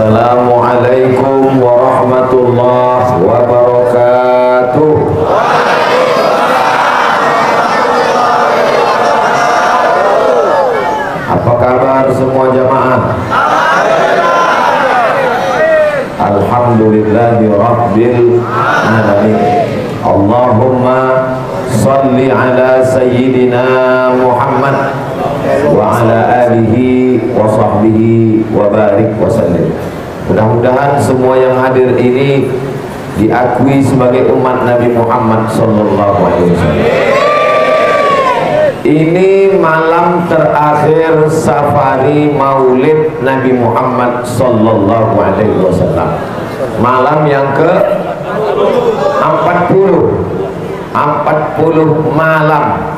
Assalamualaikum warahmatullahi wabarakatuh. Apa kabar semua jamaah? Alhamdulillahi rabbil alamin. Allahumma salli ala sayyidina Muhammad wa ala alihi wa sahbihi wa barik wa sallim. Mudah-mudahan semua yang hadir ini diakui sebagai umat Nabi Muhammad sallallahu alaihi wasallam. Ini malam terakhir safari maulid Nabi Muhammad sallallahu alaihi wasallam. Malam yang ke 40 malam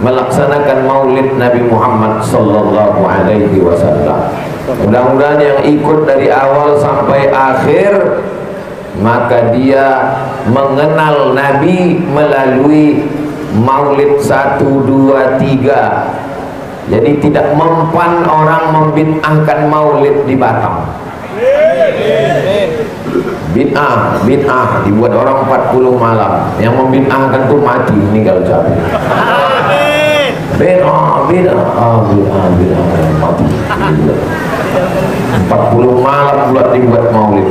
melaksanakan maulid Nabi Muhammad sallallahu alaihi wasallam. Mudah-mudahan yang ikut dari awal sampai akhir maka dia mengenal Nabi melalui maulid 1, 2, 3. Jadi tidak mempan orang membid'ahkan maulid di Batam. Bid'ah dibuat orang 40 malam. Yang membid'ahkan tuh mati, meninggal capek. Bid'ah mati. 40 malam buat dibuat maulid.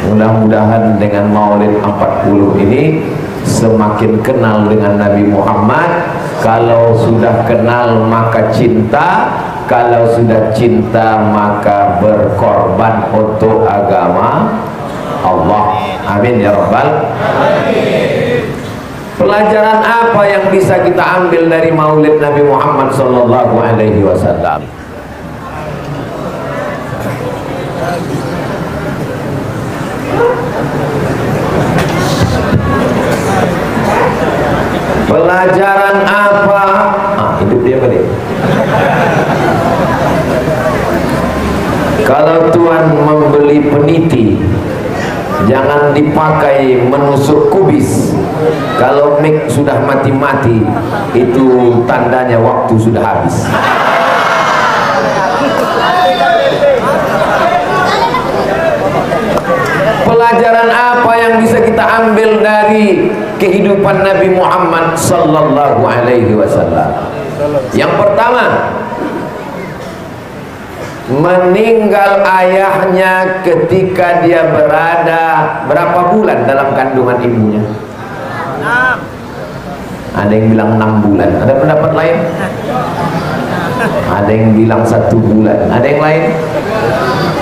Mudah-mudahan dengan maulid 40 ini semakin kenal dengan Nabi Muhammad. Kalau sudah kenal maka cinta, kalau sudah cinta maka berkorban untuk agama Allah. Amin ya rabbal alamin. Pelajaran apa yang bisa kita ambil dari maulid Nabi Muhammad sallallahu alaihi wasallam? Pelajaran apa? Hidup dia balik. Kalau Tuhan membeli peniti, jangan dipakai menusuk kubis. Kalau mic sudah mati-mati, itu tandanya waktu sudah habis. Pelajaran apa yang bisa kita ambil dari kehidupan Nabi Muhammad sallallahu alaihi wasallam? Yang pertama, meninggal ayahnya ketika dia berada berapa bulan dalam kandungan ibunya? Ada yang bilang 6 bulan. Ada pendapat lain? Ada yang bilang 1 bulan. Ada yang lain?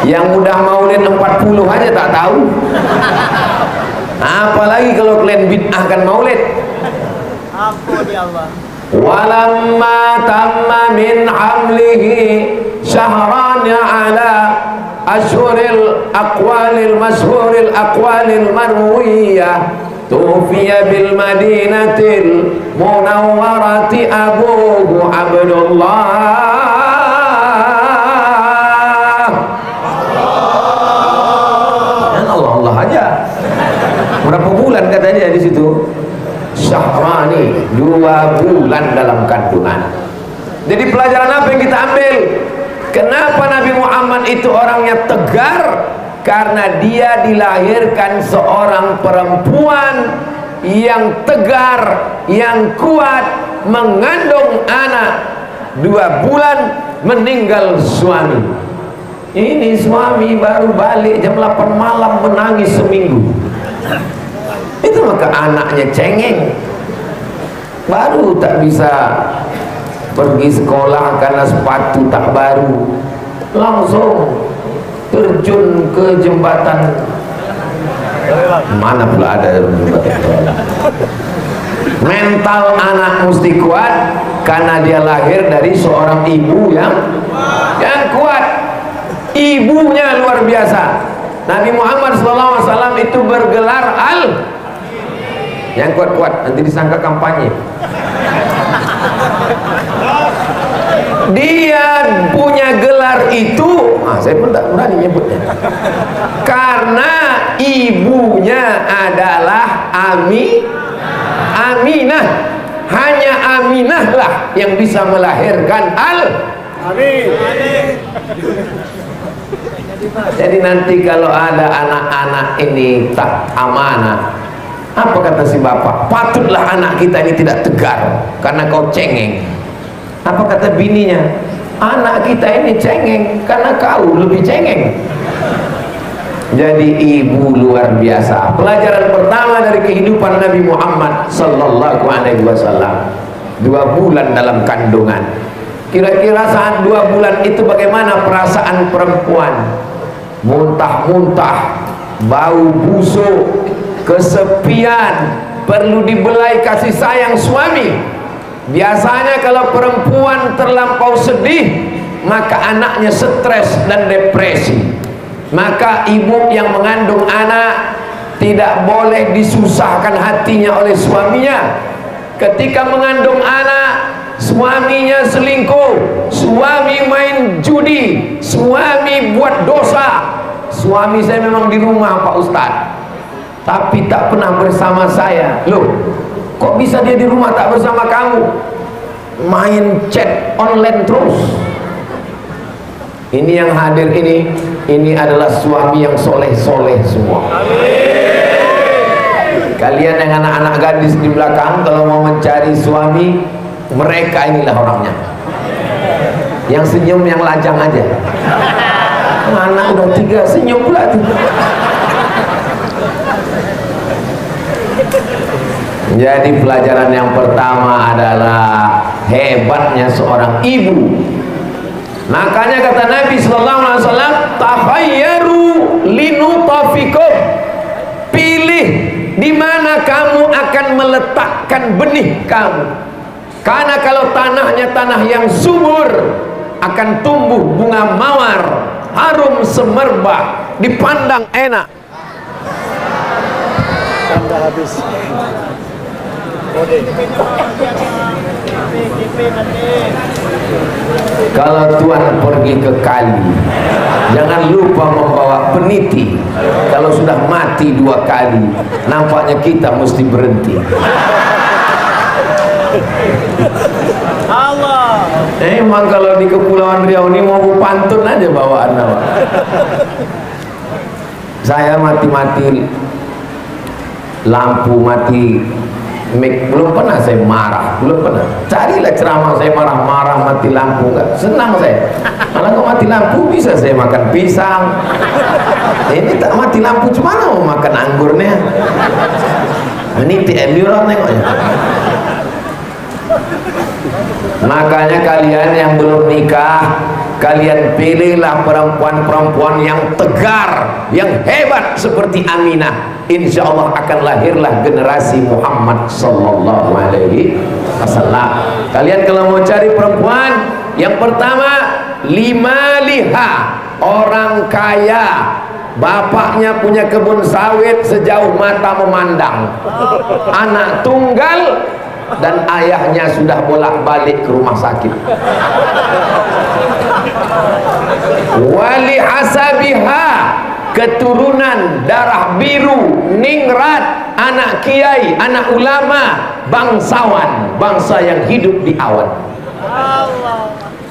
Yang udah maulid 40 aja tak tahu, apalagi kalau kalian bid'ahkan maulid. Ampun ya Allah. Walamma tamma min hamlihi syahran ala ashuril aqwalil mashhuril aqwalil marwiyah tufiya bil madinatil munawwarati abuhu Abdullah. Allah aja. Berapa bulan kata dia di situ? Syahrani, 2 bulan dalam kandungan. Jadi pelajaran apa yang kita ambil? Kenapa Nabi Muhammad itu orangnya tegar? Karena dia dilahirkan seorang perempuan yang tegar, yang kuat, mengandung anak 2 bulan, meninggal suami. Ini suami baru balik jam 8 malam menangis seminggu. Itu maka anaknya cengeng, baru tak bisa pergi sekolah karena sepatu tak baru, langsung terjun ke jembatan. Mana pula ada jembatan. Mental anak mesti kuat karena dia lahir dari seorang ibu yang kuat. Ibunya luar biasa. Nabi Muhammad SAW itu bergelar yang kuat-kuat, nanti disangka kampanye. Dia punya gelar itu, saya pun tak berani nyebutnya, karena ibunya adalah Aminah. Hanya Aminah lah yang bisa melahirkan Amin. Jadi nanti kalau ada anak-anak ini tak amanah, apa kata si bapak? Patutlah anak kita ini tidak tegar karena kau cengeng. Apa kata bininya? Anak kita ini cengeng karena kau lebih cengeng. Jadi ibu luar biasa. Pelajaran pertama dari kehidupan Nabi Muhammad sallallahu alaihi wasallam, 2 bulan dalam kandungan. Kira-kira saat 2 bulan itu bagaimana perasaan perempuan? Muntah-muntah, bau busuk, kesepian, perlu dibelai kasih sayang suami. Biasanya kalau perempuan terlampau sedih, maka anaknya stres dan depresi. Maka ibu yang mengandung anak tidak boleh disusahkan hatinya oleh suaminya. Ketika mengandung anak, suaminya selingkuh, suami main judi, suami buat dosa. Suami saya memang di rumah Pak Ustadz, tapi tak pernah bersama saya. Loh, kok bisa dia di rumah tak bersama kamu? Main chat online terus. Ini yang hadir ini adalah suami yang soleh-soleh semua. Kalian yang anak-anak gadis di belakang, kalau mau mencari suami, mereka inilah orangnya. Yang senyum, yang lajang aja. Anak udah 3 senyum pula tuh. Jadi pelajaran yang pertama adalah hebatnya seorang ibu. Makanya kata Nabi sallallahu alaihi wasallam, takhayyaru linutafikum. Pilih di mana kamu akan meletakkan benih kamu. Karena kalau tanahnya tanah yang subur, akan tumbuh bunga mawar, harum semerbak, dipandang enak. Habis. Kalau tuan pergi ke kali, jangan lupa membawa peniti. Kalau sudah mati 2 kali, nampaknya kita mesti berhenti. Allah. Emang kalau di Kepulauan Riau ini mau pantun aja bawaan nama. Saya mati-mati lampu, mati mic, belum pernah saya marah, belum pernah. Carilah ceramah saya marah-marah, mati lampu, enggak senang saya. Malah kalau mati lampu bisa saya makan pisang. Ini tak mati lampu, cuma mau makan anggurnya. Ini TMU nengoknya. Makanya kalian yang belum nikah, kalian pilihlah perempuan-perempuan yang tegar, yang hebat seperti Aminah. Insya Allah akan lahirlah generasi Muhammad sallallahu alaihi wasallam. Kalian kalau mau cari perempuan, yang pertama 5 liha, orang kaya, bapaknya punya kebun sawit sejauh mata memandang, anak tunggal, dan ayahnya sudah bolak-balik ke rumah sakit. Wali hasabiha, keturunan darah biru, ningrat, anak kiai, anak ulama, bangsawan, bangsa yang hidup di awan.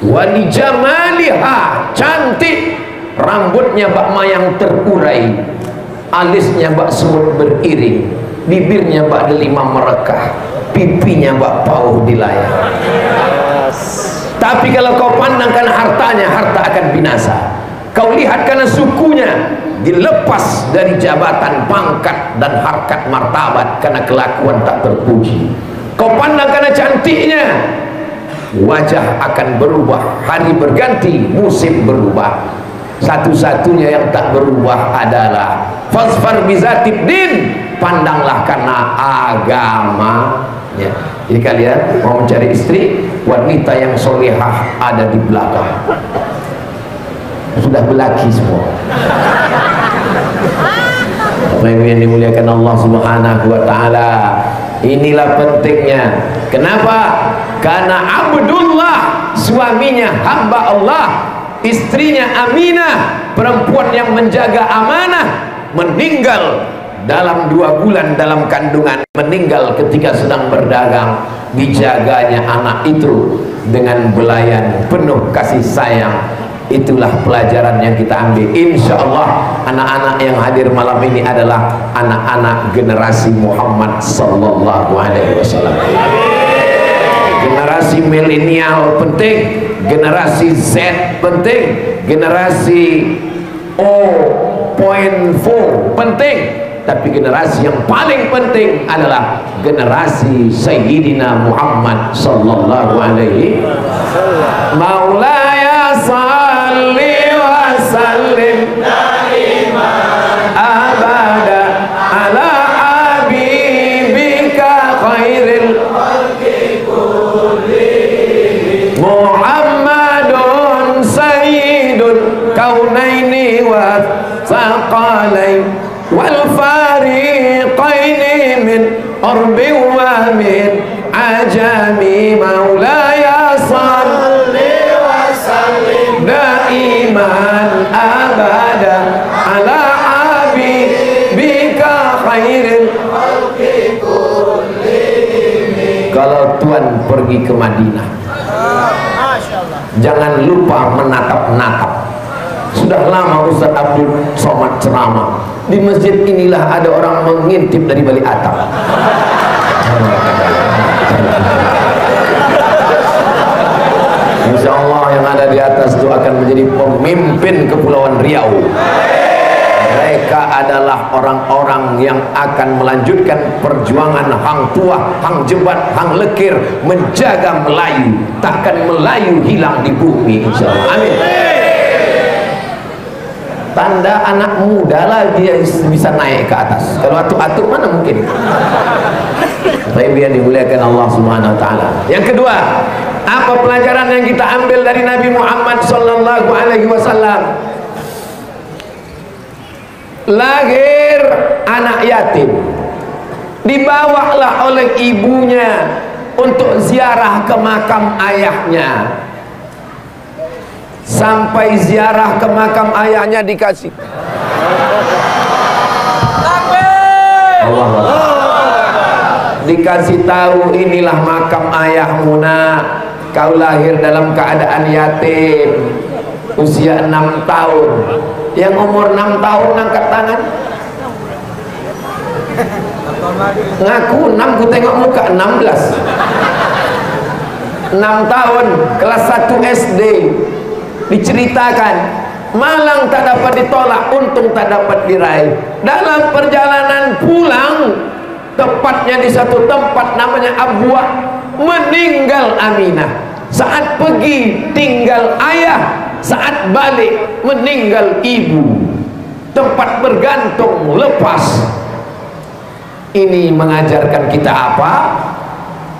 Wali jamaliha, cantik, rambutnya bak mayang terurai, alisnya bak semut beriring, bibirnya bak delima merekah, pipinya bak pauh di layar. Tapi kalau kau pandangkan hartanya, harta akan binasa. Kau lihat karena sukunya, dilepas dari jabatan, pangkat, dan harkat martabat karena kelakuan tak terpuji. Kau pandang karena cantiknya, wajah akan berubah, hari berganti, musim berubah. Satu-satunya yang tak berubah adalah fasfar bizatid din, pandanglah karena agamanya. Jadi kalian mau mencari istri, wanita yang solehah ada di belakang. Sudah belaki semua. Bapak Ibu yang dimuliakan Allah Subhanahu wa taala, inilah pentingnya. Kenapa? Karena Abdullah, suaminya hamba Allah, istrinya Aminah, perempuan yang menjaga amanah, meninggal dalam 2 bulan dalam kandungan, meninggal ketika sedang berdagang. Dijaganya anak itu dengan belayan penuh kasih sayang. Itulah pelajaran yang kita ambil. Insya Allah anak-anak yang hadir malam ini adalah anak-anak generasi Muhammad Sallallahu Alaihi Wasallam. Generasi milenial penting, generasi Z penting, generasi O.4 penting, tapi generasi yang paling penting adalah generasi Sayyidina Muhammad Sallallahu Alaihi Wasallam. Maulaya salli wa sallim daiman abada ala habibika khairil khalqi kullihim Muhammadun sayyidul kaunaini wa thaqalain wal fariqaini min urbi wa min ajami maulaya salli wa sallim daiman abada ala habibika khairil khalqi kullihim. Kalau Tuan pergi ke Madinah, jangan lupa menatap-natap. Sudah lama Ustaz Abdul Somad ceramah, di masjid inilah ada orang mengintip dari balik atap. Insya Allah yang ada di atas itu akan menjadi pemimpin Kepulauan Riau. Mereka adalah orang-orang yang akan melanjutkan perjuangan Hang Tuah, Hang Jebat, Hang Lekir, menjaga Melayu. Takkan Melayu hilang di bumi, insya Allah. Amin. Tanda anak muda lah dia bisa naik ke atas. Kalau atuk-atuk mana mungkin. Tapi biar dimuliakan Allah Subhanahu Wa Taala. Yang kedua, apa pelajaran yang kita ambil dari Nabi Muhammad Sallallahu Alaihi Wasallam? Lahir anak yatim, dibawalah oleh ibunya untuk ziarah ke makam ayahnya. Sampai ziarah ke makam ayahnya dikasih Allah, dikasih tahu, inilah makam ayahmu nak. Kau lahir dalam keadaan yatim, usia 6 tahun. Yang umur 6 tahun angkat tangan. Ngaku 6, ku tengok muka 16. 6 tahun, kelas 1 SD. Diceritakan, malang tak dapat ditolak, untung tak dapat diraih. Dalam perjalanan pulang, tepatnya di satu tempat namanya Abwa, meninggal Aminah. Saat pergi tinggal ayah, saat balik meninggal ibu. Tempat bergantung lepas. Ini mengajarkan kita apa?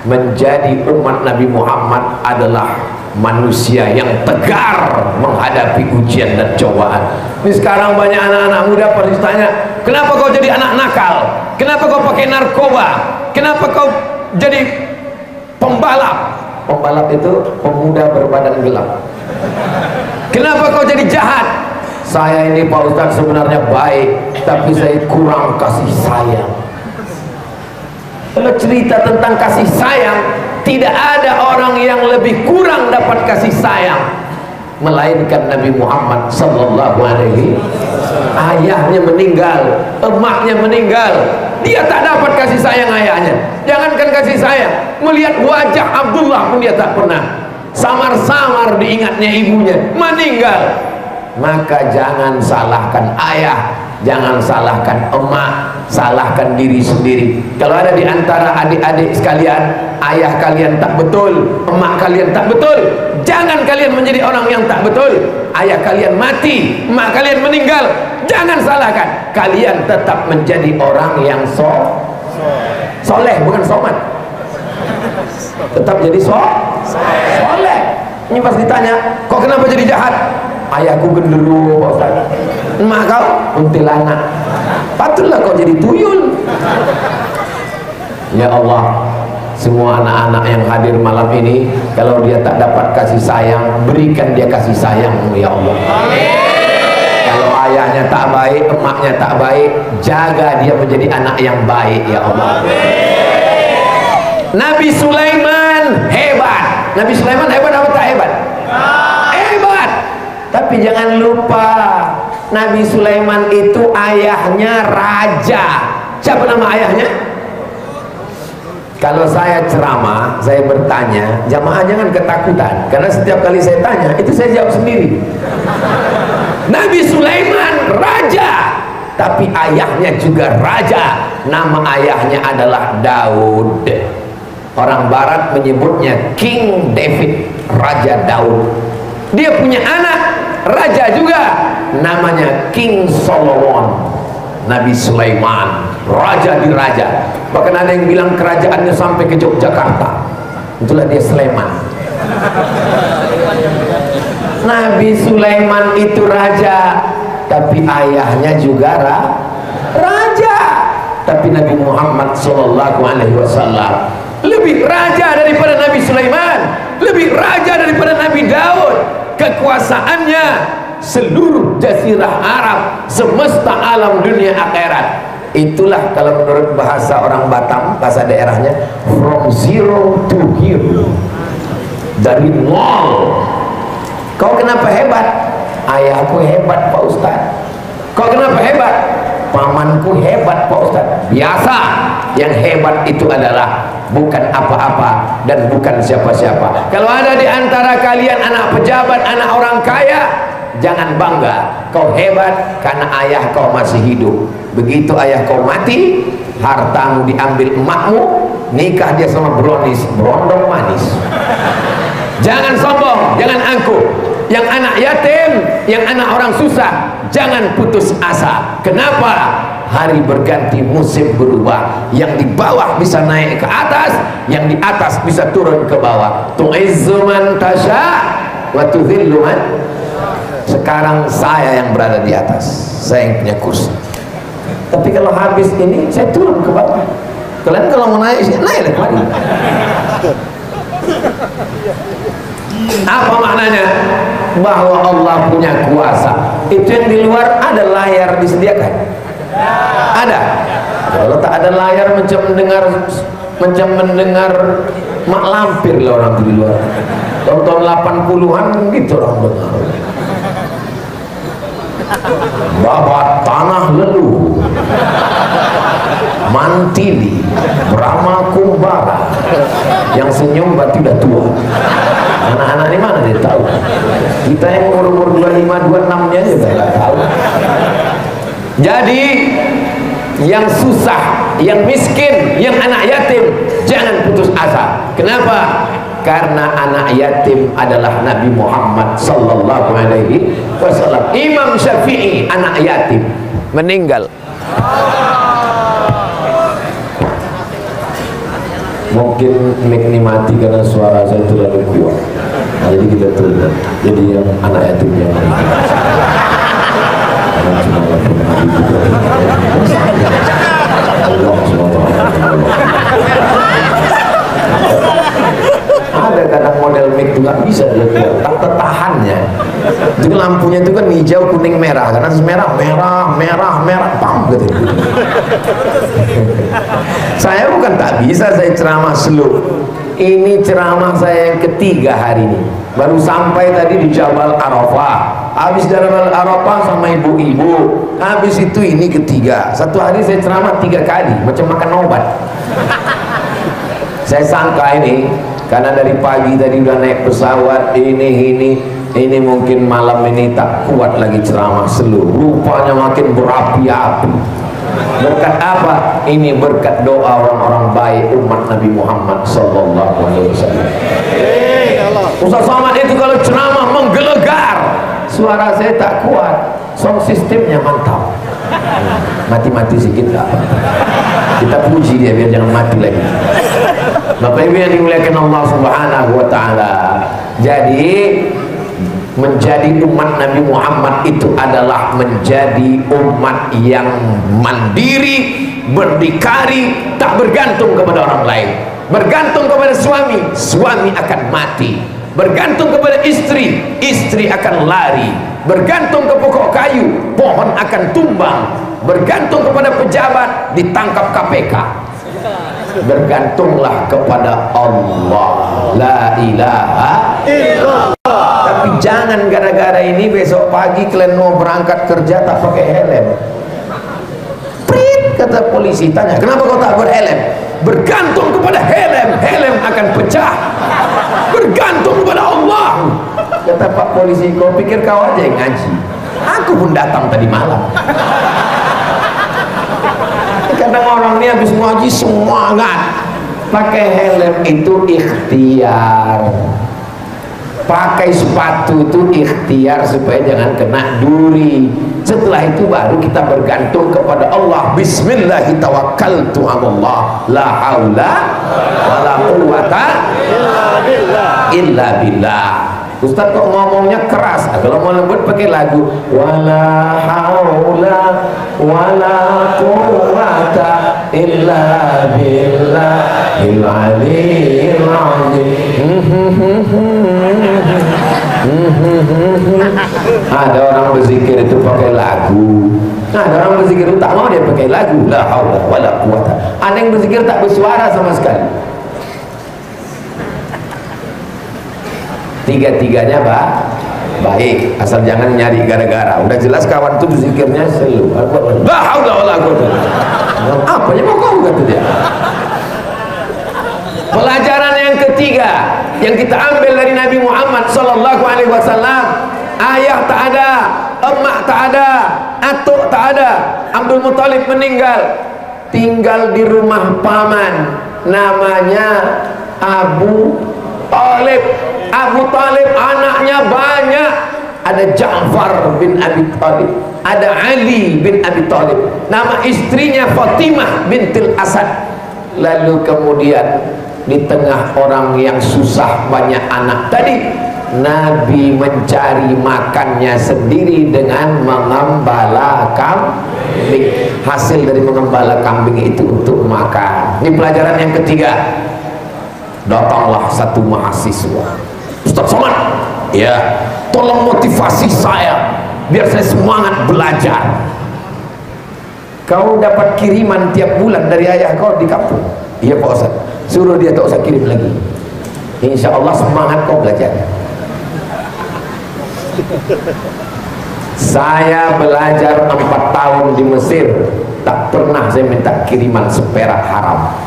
Menjadi umat Nabi Muhammad adalah manusia yang tegar menghadapi ujian dan cobaan. Ini sekarang banyak anak-anak muda pasti tanya, kenapa kau jadi anak nakal? Kenapa kau pakai narkoba? Kenapa kau jadi pembalap? Pembalap itu pemuda berbadan gelap. Kenapa kau jadi jahat? Saya ini Pak Ustaz sebenarnya baik, tapi saya kurang kasih sayang. Kalau cerita tentang kasih sayang, tidak ada orang yang lebih kurang dapat kasih sayang melainkan Nabi Muhammad Sallallahu Alaihi Wasallam. Ayahnya meninggal, emaknya meninggal, dia tak dapat kasih sayang ayahnya. Jangankan kasih sayang, melihat wajah Abdullah pun dia tak pernah. Samar-samar diingatnya ibunya, meninggal. Maka jangan salahkan ayah, jangan salahkan emak, salahkan diri sendiri. Kalau ada di antara adik-adik sekalian, ayah kalian tak betul, emak kalian tak betul, jangan kalian menjadi orang yang tak betul. Ayah kalian mati, emak kalian meninggal, jangan salahkan. Kalian tetap menjadi orang yang soleh, bukan somat. Tetap jadi soleh. Ini pas ditanya, kok kenapa jadi jahat? Ayahku genderuwo Pak Ustaz. Emak kau kuntilanak. Patutlah kau jadi tuyul. Ya Allah, semua anak-anak yang hadir malam ini, kalau dia tak dapat kasih sayang, berikan dia kasih sayang, ya Allah. Amin. Kalau ayahnya tak baik, emaknya tak baik, jaga dia menjadi anak yang baik, ya Allah. Amin. Nabi Sulaiman hebat. Nabi Sulaiman hebat apa tak hebat? Hebat. Tapi jangan lupa, Nabi Sulaiman itu ayahnya raja. Siapa nama ayahnya? Kalau saya ceramah, saya bertanya, jamaah jangan ketakutan, karena setiap kali saya tanya, itu saya jawab sendiri. Nabi Sulaiman raja, tapi ayahnya juga raja. Nama ayahnya adalah Daud. Orang barat menyebutnya King David, Raja Daud. Dia punya anak raja juga, namanya King Solomon. Nabi Sulaiman raja di raja. Bahkan ada yang bilang kerajaannya sampai ke Yogyakarta. Itulah dia Sulaiman. Nabi Sulaiman itu raja, tapi ayahnya juga raja. Tapi Nabi Muhammad SAW lebih raja daripada Nabi Sulaiman, lebih raja daripada Nabi Daud. Kekuasaannya seluruh jazirah Arab, semesta alam dunia akhirat. Itulah kalau menurut bahasa orang Batam, bahasa daerahnya, from zero to hero, dari nol. Kau kenapa hebat? Ayahku hebat Pak Ustadz. Kau kenapa hebat? Pamanku hebat Pak Ustadz. Biasa, yang hebat itu adalah bukan apa-apa dan bukan siapa-siapa. Kalau ada di antara kalian anak pejabat, anak orang kaya, jangan bangga. Kau hebat karena ayah kau masih hidup. Begitu ayah kau mati, hartamu diambil emakmu, nikah dia sama brownies, berondong manis. Jangan sombong, jangan angkuh. Yang anak yatim, yang anak orang susah, jangan putus asa. Kenapa? Hari berganti, musim berubah. Yang di bawah bisa naik ke atas, yang di atas bisa turun ke bawah. Tu'izzu man tasha wa tudhillu man. Sekarang saya yang berada di atas, saya yang punya kursi. Tapi kalau habis ini, saya turun ke bawah. Kalian kalau mau naik, naik lagi. Apa maknanya? Bahwa Allah punya kuasa. Itu yang di luar ada layar disediakan. Ada. Kalau tak ada layar, macam mendengar mak lampir lah orang di luar. Tahun 80-an gitu orang dengar. Babat tanah leluhur, Mantili, Brahma Kumbara. Yang senyum berarti udah tua. Anak-anak ini mana dia tahu? Kita yang umur 25-26 nya juga nggak tahu. Jadi yang susah, yang miskin, yang anak yatim, jangan putus asa. Kenapa? Karena anak yatim adalah Nabi Muhammad sallallahu alaihi wasallam. Imam Syafi'i anak yatim, meninggal. Mungkin mic ini mati karena suara saya terlalu kuat. Nah, jadi kita tunda. Jadi yang anak yatim yang ada kadang model mic itu nggak bisa dia keluar, tak tertahannya. Jadi lampunya itu kan hijau, kuning, merah. Karena merah, pam gitu. Saya bukan tak bisa, saya ceramah slow. Ini ceramah saya yang ketiga hari ini. Baru sampai tadi di Jabal Arafah. Habis Jabal Arafah sama ibu-ibu. Habis itu ini ketiga. Satu hari saya ceramah 3 kali, macam makan obat. Saya sangka ini karena dari pagi tadi udah naik pesawat, ini mungkin malam ini tak kuat lagi ceramah slow. Rupanya makin berapi-api. Berkat apa? Ini berkat doa orang-orang baik umat Nabi Muhammad sallallahu alaihi wasallam. Ustaz Somad itu kalau ceramah menggelegar, suara saya tak kuat, sound sistemnya mantap. Mati-mati sedikit lah. Kita puji dia biar jangan mati lagi. Bapak Ibu yang dimuliakan Allah Subhanahu wa taala. Jadi menjadi umat Nabi Muhammad itu adalah menjadi umat yang mandiri, berdikari, tak bergantung kepada orang lain. Bergantung kepada suami, suami akan mati. Bergantung kepada istri, istri akan lari. Bergantung ke pokok kayu, pohon akan tumbang. Bergantung kepada pejabat, ditangkap KPK. Bergantunglah kepada Allah. La ilaha illallah. Tapi jangan gara-gara ini besok pagi kalian mau berangkat kerja tak pakai helm. Prit, kata polisi, tanya, kenapa kau tak berhelm? Bergantung kepada helm, helm akan pecah. Bergantung kepada Allah. Kata Pak polisi, kau pikir kau aja yang ngaji? Aku pun datang tadi malam. Kadang orang ini habis ngaji semangat. Pakai helm itu ikhtiar. Pakai sepatu itu ikhtiar supaya jangan kena duri. Setelah itu baru kita bergantung kepada Allah. Bismillahirrahmanirrahim. Allah, la haula wala quwwata illa billah. Ustaz kok ngomongnya keras? Kalau mau lembut pakai lagu. Wala haula wala quwwata illa billahil aliyyil azim. Ada orang berzikir itu pakai lagu. Ada orang berzikir itu tak mau dia pakai lagu. La haula wala quwwata. Ada yang berzikir tak bersuara sama sekali. Tiga-tiganya baik, asal jangan nyari gara-gara. Udah jelas kawan itu berzikirnya selalu la haula wala quwwata. Apa yang mau kau kata dia? Pelajaran yang ketiga yang kita ambil dari Nabi Muhammad sallallahu alaihi wasallam, ayah tak ada, emak tak ada, atuk tak ada. Abdul Muthalib meninggal, tinggal di rumah paman namanya Abu Talib. Abu Talib anaknya banyak. Ada Ja'far bin Abi Talib, ada Ali bin Abi Talib, nama istrinya Fatimah bintil Asad. Lalu kemudian di tengah orang yang susah banyak anak tadi, Nabi mencari makannya sendiri dengan mengembala kambing. Hasil dari mengembala kambing itu untuk makan. Ini pelajaran yang ketiga. Datanglah satu mahasiswa, Ustaz Somad, ya, tolong motivasi saya biar saya semangat belajar. Kau dapat kiriman tiap bulan dari ayah kau di kampung? Iya Pak Ustaz. Suruh dia tak usah kirim lagi. Insya Allah semangat kau belajar. Saya belajar 4 tahun di Mesir, tak pernah saya minta kiriman seperak haram.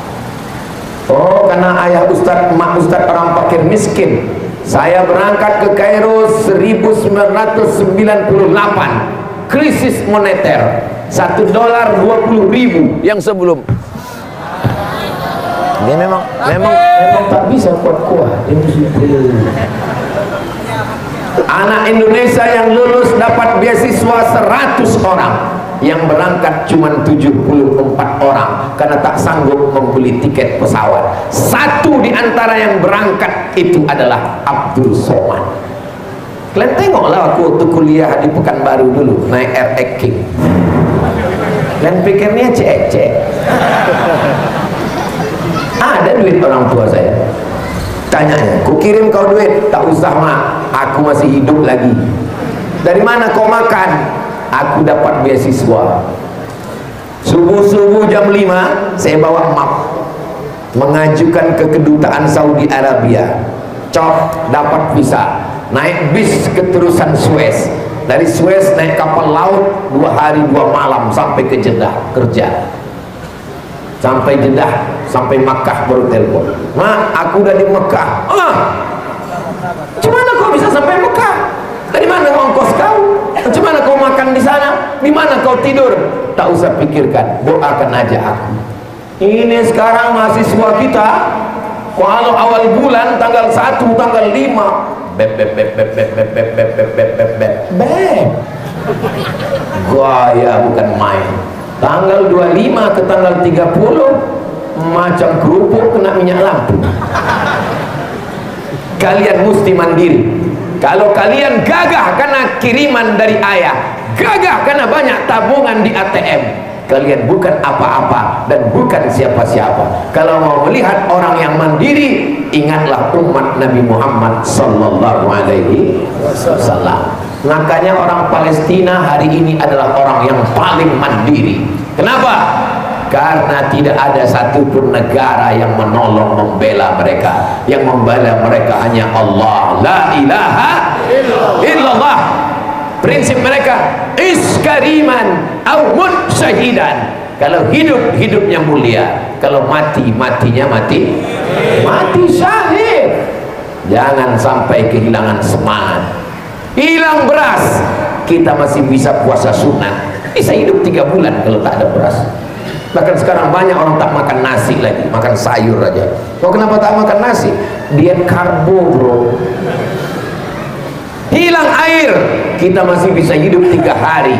Oh, karena ayah Ustadz, mak Ustadz orang fakir miskin. Saya berangkat ke Kairo 1998, krisis moneter, $1 20.000 yang sebelum. Dia memang tak bisa kuat. Anak Indonesia yang lulus dapat beasiswa 100 orang, yang berangkat cuma 74 orang karena tak sanggup membeli tiket pesawat. Satu di antara yang berangkat itu adalah Abdul Somad. Kalian tengoklah aku waktu kuliah di Pekanbaru dulu naik RX King. Kalian pikirnya cek-cek. Ada duit orang tua saya. Tanyanya, ku kirim kau duit? Tak usah mak, aku masih hidup lagi. Dari mana kau makan? Aku dapat beasiswa. Subuh-subuh jam 5 saya bawa map, mengajukan ke kedutaan Saudi Arabia. Cok, dapat visa. Naik bis keterusan Suez. Dari Suez naik kapal laut 2 hari 2 malam sampai ke Jeddah kerja. Sampai Jeddah, sampai Makkah baru telepon. Mak, aku udah di Mekah. Gimana kau bisa sampai Mekah? Dari mana ongkos kau? Bagaimana kau makan di sana? Di mana kau tidur? Tak usah pikirkan, doakan aja aku. Ini sekarang mahasiswa kita, kalau awal bulan tanggal 1, tanggal 5, gaya bukan main. Tanggal 25 ke tanggal 30 macam kerupuk kena minyak lampu. Kalian mesti mandiri. Kalau kalian gagah karena kiriman dari ayah, gagah karena banyak tabungan di ATM, kalian bukan apa-apa dan bukan siapa-siapa. Kalau mau melihat orang yang mandiri, ingatlah umat Nabi Muhammad sallallahu alaihi wasallam. Makanya orang Palestina hari ini adalah orang yang paling mandiri. Kenapa? Karena tidak ada satupun negara yang menolong membela mereka. Yang membela mereka hanya Allah, la ilaha illallah. Prinsip mereka iskariman au syahidan. Kalau hidup, hidupnya mulia. Kalau mati, matinya mati syahid. Jangan sampai kehilangan semangat. Hilang beras, kita masih bisa puasa sunat, bisa hidup 3 bulan kalau tak ada beras. Bahkan sekarang banyak orang tak makan nasi lagi, makan sayur aja. Kok kenapa tak makan nasi? Diet karbo, bro. Hilang air, kita masih bisa hidup 3 hari.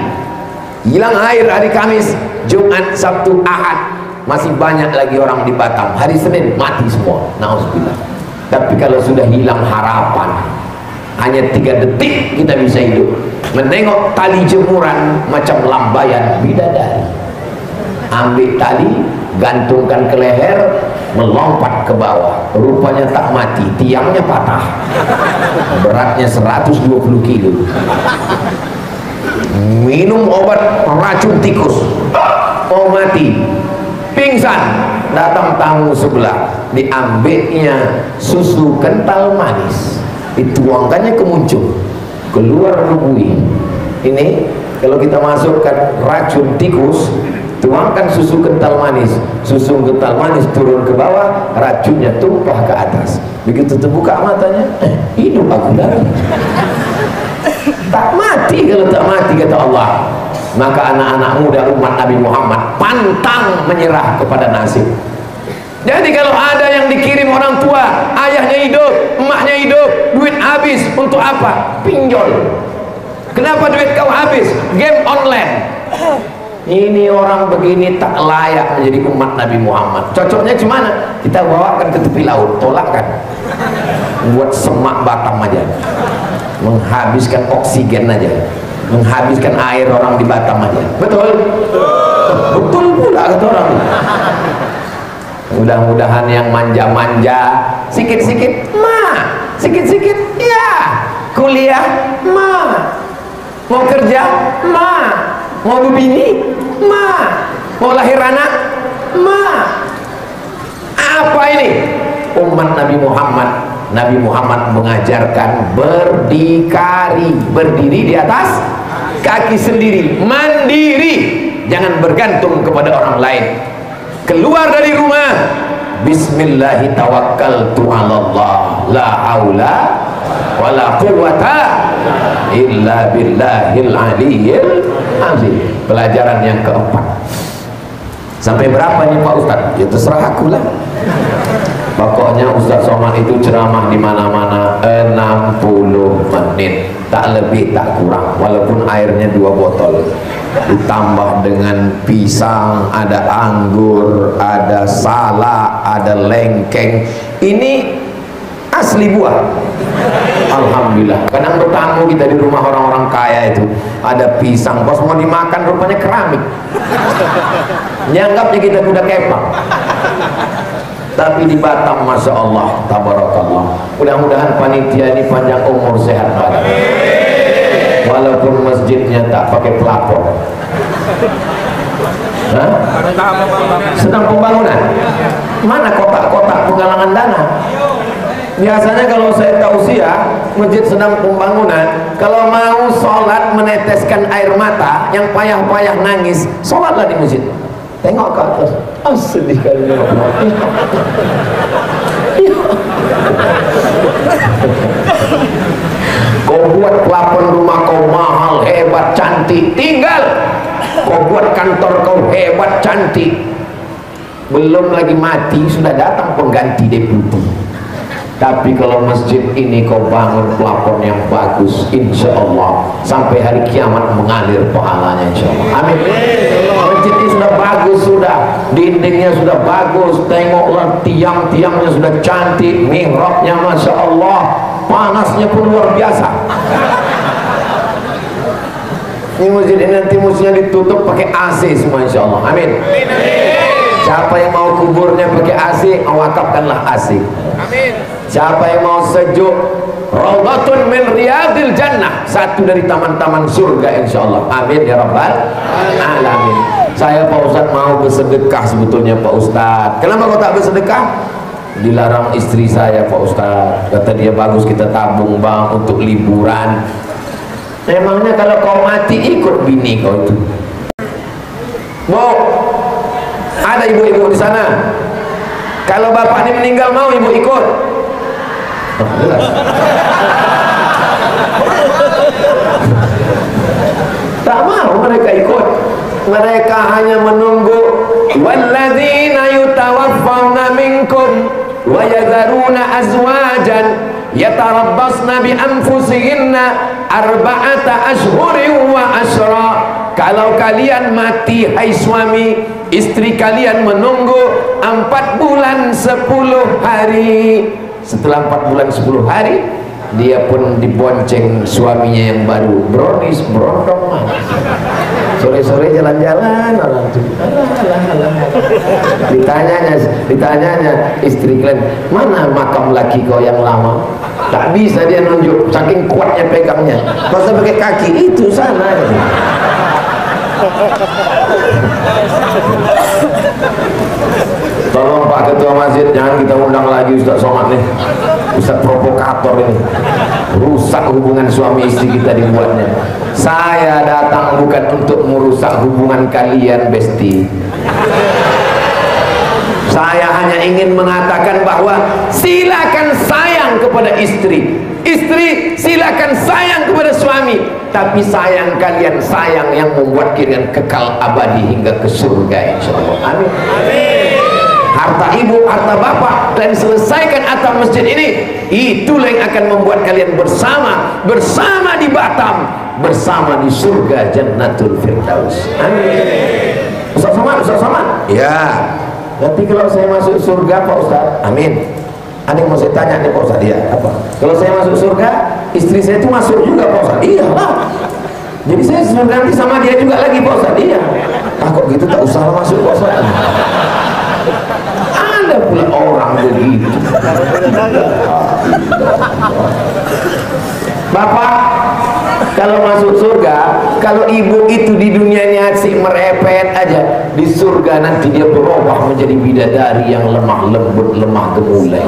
Hilang air hari Kamis, Jumat, Sabtu, Ahad, masih banyak lagi orang di Batam. Hari Senin mati semua, nauzubillah. Tapi kalau sudah hilang harapan, hanya 3 detik kita bisa hidup. Menengok tali jemuran macam lambayan bidadari. Ambil tali, gantungkan ke leher, melompat ke bawah. Rupanya tak mati, tiangnya patah. Beratnya 120 kilo. Minum obat racun tikus, oh mati, pingsan. Datang tamu sebelah, diambilnya susu kental manis, dituangkannya ke muncul, keluar bubui. Ini kalau kita masukkan racun tikus, tuangkan susu kental manis, susu kental manis turun ke bawah, racunnya tumpah ke atas. Begitu terbuka matanya, hidup aku lagi. Tak mati. Kalau tak mati, kata Allah, maka anak-anak muda umat Nabi Muhammad pantang menyerah kepada nasib. Jadi kalau ada yang dikirim orang tua, ayahnya hidup, emaknya hidup, duit habis, untuk apa? Pinjol. Kenapa duit kau habis? Game online. Ini orang begini tak layak menjadi umat Nabi Muhammad. Cocoknya gimana? Kita bawakan ke tepi laut, tolakkan, buat semak Batam aja, menghabiskan oksigen aja, menghabiskan air orang di Batam aja. Betul? Betul pula kata orang. Mudah-mudahan yang manja-manja, sikit-sikit sikit-sikit ya, kuliah mau kerja mau berbini mau lahir anak apa ini? Umat Nabi Muhammad mengajarkan berdiri di atas kaki sendiri, mandiri, jangan bergantung kepada orang lain. Keluar dari rumah, bismillahi tawakkaltu 'alallah, la haula wala quwwata illa billahil aliyyil azim. Pelajaran yang keempat. Sampai berapa nih Pak Ustaz? Ya terserah aku lah. Pokoknya Ustaz Somad itu ceramah di mana-mana 60 menit, tak lebih tak kurang, walaupun airnya 2 botol. Ditambah dengan pisang, ada anggur, ada salak, ada lengkeng. Ini asli buah. Alhamdulillah. Kadang bertamu kita di rumah orang-orang kaya itu, ada pisang, pas mau dimakan rupanya keramik. Nyanggapnya kita kuda kepang. Tapi di Batam, masya Allah, tabarakallah. Mudah-mudahan panitia ini panjang umur, sehat badan. Walaupun masjidnya tak pakai pelapor. Sedang pembangunan. Mana kotak-kotak penggalangan dana? Biasanya kalau saya tausiah, masjid sedang pembangunan, kalau mau sholat meneteskan air mata, yang payah-payah nangis, sholatlah di masjid. Tengok ke atas, sedih kali ya. Kau buat pelapon rumah kau mahal, hebat, cantik, tinggal. Kau buat kantor kau hebat, cantik, belum lagi mati sudah datang pengganti deputi. Tapi kalau masjid ini kau bangun pelapon yang bagus, insya Allah sampai hari kiamat mengalir pahalanya, insya Allah. Amin. Masjid ini sudah bagus, sudah dindingnya sudah bagus, tengoklah tiang-tiangnya sudah cantik, mihrabnya masya Allah, panasnya pun luar biasa. Ini masjid ini nanti musuhnya ditutup pakai AC semua, insya Allah. Amin. Siapa yang mau kuburnya pakai AC, wakafkanlah AC. Amin. Siapa yang mau sejuk, raudhatun min riyadil jannah, satu dari taman-taman surga, insyaallah. Amin ya rabbal alamin. Saya Pak Ustaz mau bersedekah sebetulnya Pak Ustaz. Kenapa kau tak bersedekah? dilarang istri saya Pak Ustaz, kata dia bagus kita tabung bang untuk liburan. Emangnya kalau kau mati ikut bini kau itu? Bu, ada ibu-ibu di sana, kalau bapak ini meninggal mau ibu ikut? Oh, jelas. Tak mau mereka ikut, mereka hanya menunggu. Walladzina yutawaffawna minkum wa yadharuna azwajan yatarabbasna bi anfusihinna arba'ata ashhurin wa asyra. Kalau kalian mati hai suami, istri kalian menunggu 4 bulan 10 hari. Setelah 4 bulan 10 hari dia pun dibonceng suaminya yang baru, bronis berondong manis. Sore-sore jalan-jalan orang itu, ditanyanya istri kalian, mana makam laki kau yang lama? Tak bisa dia nunjuk, saking kuatnya pegangnya, masa pakai kaki itu sana. Tolong Pak Ketua Masjid, jangan kita undang lagi Ustaz Somad nih, Ustaz provokator ini, rusak hubungan suami istri kita dibuatnya. Saya datang bukan untuk merusak hubungan kalian besti. Saya hanya ingin mengatakan bahwa silakan sayang kepada istri, istri silakan sayang kepada suami, tapi sayang kalian sayang yang membuat kalian kekal abadi hingga ke surga insyaallah. Amin. Harta ibu, harta bapak, dan selesaikan atap masjid ini, itulah yang akan membuat kalian bersama di Batam, bersama di surga Jannatul Firdaus. Amin. Ustaz Somad? Ya. Nanti kalau saya masuk surga Pak Ustaz, amin. Ada yang mau saya tanya nih Pak Ustaz, dia apa? Kalau saya masuk surga, istri saya itu masuk juga Pak Ustaz? Iyalah. Jadi saya surga nanti sama dia juga lagi Pak Ustaz? Iya. Ah kok gitu tak usah masuk Pak Ustaz. Ada pula orang begitu. Bapak, kalau masuk surga, kalau ibu itu di dunia ini asik merepet aja, di surga nanti dia berubah menjadi bidadari yang lemah lembut, lemah gemulai.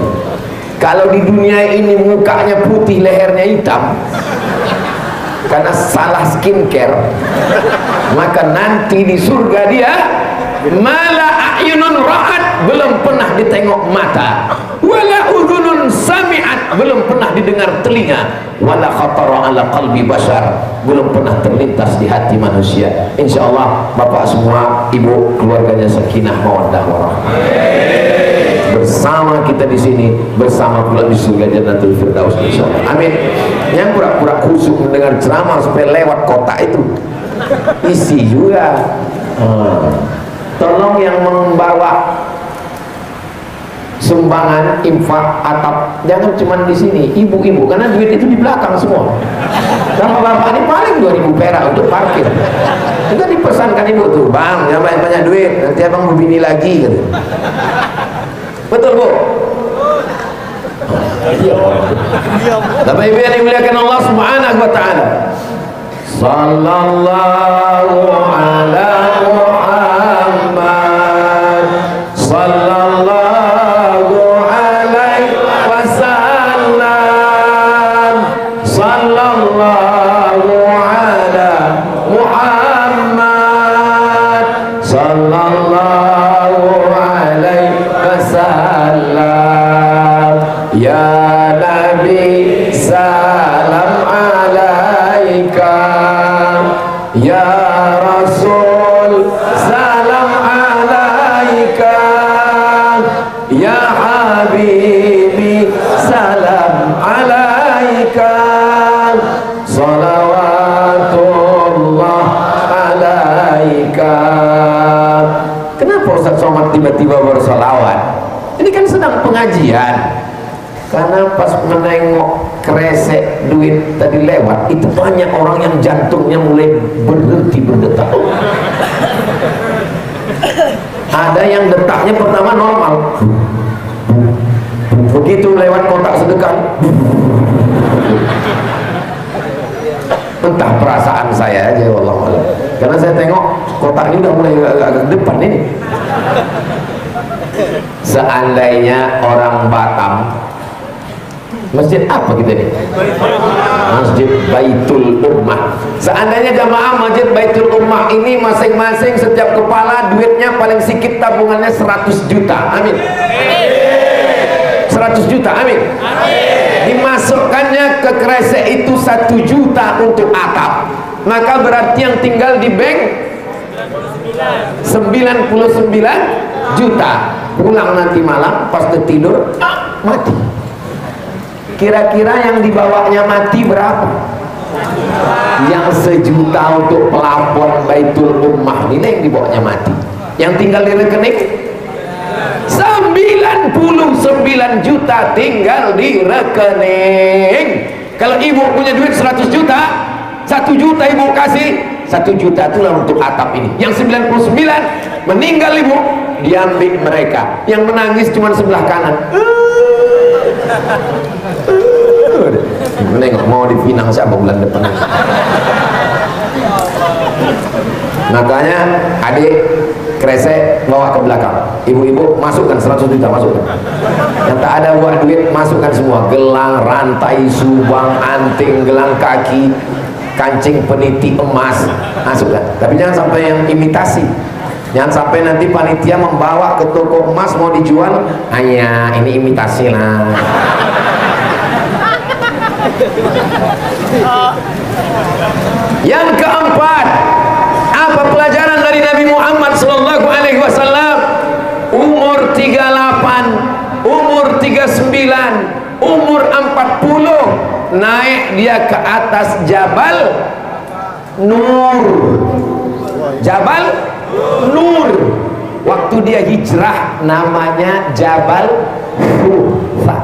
Kalau di dunia ini mukanya putih, lehernya hitam karena salah skincare, maka nanti di surga dia mala a'yunun ra'at, belum pernah ditengok mata, wala udhunun sami'at, belum pernah didengar telinga, wala khatara ala qalbi bashar, belum pernah terlintas di hati manusia. Insyaallah bapak semua, ibu, keluarganya sakinah mawaddah warahmah. Bersama kita di sini, bersama pula di surga Jannatul Firdaus insyaallah. Amin. Yang pura-pura khusyuk mendengar ceramah supaya lewat kotak itu isi juga. Tolong yang membawa sumbangan infak atap jangan cuma di sini, ibu-ibu, karena duit itu di belakang semua. Kalau bapak ini paling 2.000 perak untuk parkir. Kita dipesankan ibu tuh, bang jangan banyak-banyak duit, nanti abang mau bini lagi gitu. Betul Bu? Bapak ibu yang dimuliakan Allah Subhanahu wa taala. Sallallahu ala Muhammad, sallallahu alaihi wasallam, sallallahu ala Muhammad, sallallahu alaihi wasallam. Ya Nabi salam alaika, ya Rasul salam alaika, ya Habibi salam alaika, salawatullah alaika. Kenapa Ustaz Somad tiba-tiba bersolawat? Ini kan sedang pengajian. Karena pas menengok kresek duit tadi lewat, itu banyak orang yang jantungnya mulai berhenti berdetak. Ada yang detaknya pertama normal, begitu lewat kotak sedekah, entah perasaan saya aja wallahualam. Karena saya tengok kotak ini udah mulai agak depan ini. Seandainya orang Batam, masjid apa kita ini? Masjid Baitul Ummah. Seandainya jamaah Masjid Baitul Ummah ini masing-masing setiap kepala duitnya paling sedikit tabungannya 100 juta, amin. 100 juta, amin. Dimasukkannya ke kresek itu 1 juta untuk atap, maka berarti yang tinggal di bank 99 juta. Pulang nanti malam pas tidur mati. Kira-kira yang dibawanya mati berapa? Yang 1 juta untuk pelafon Baitul Ummah ini yang dibawanya mati. Yang tinggal di rekening 99 juta tinggal di rekening. Kalau ibu punya duit 100 juta, 1 juta ibu kasih, 1 juta itulah untuk atap ini. Yang 99 meninggal ibu, diambil mereka. Yang menangis cuma sebelah kanan. Menengok mau dipinang siapa bulan depan. Makanya adik kresek bawa ke belakang, ibu-ibu masukkan 100 juta, masukkan. Yang tak ada buat duit masukkan semua, gelang, rantai, subang, anting, gelang kaki, kancing peniti emas, masukkan. Tapi jangan sampai yang imitasi. Jangan sampai nanti panitia membawa ke toko emas mau dijual, hanya ini imitasi lah. Yang keempat, apa pelajaran dari Nabi Muhammad sallallahu alaihi wasallam? Umur 38, umur 39, umur 40 naik dia ke atas Jabal Nur. Jabal Nur. Waktu dia hijrah namanya Jabal Hufa.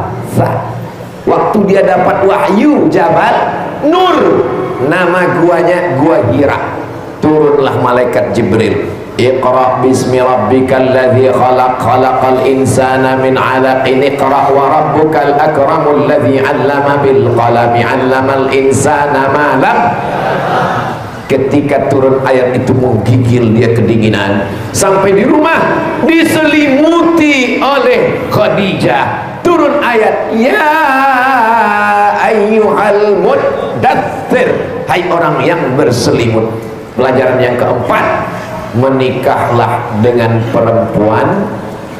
Waktu dia dapat wahyu Jabal Nur, nama guanya gua Hira. Turunlah malaikat Jibril, Iqra bismi rabbikal ladzi khalaq, khalaqal insana min 'alaqin, iqra wa rabbukal akramul ladzi 'allama bil qalami, 'allamal insana ma lam. Ketika turun ayat itu menggigil dia kedinginan. Sampai di rumah diselimuti oleh Khadijah. Turun ayat, ya ayyuhal muddatsir, hai orang yang berselimut. Pelajaran yang keempat, menikahlah dengan perempuan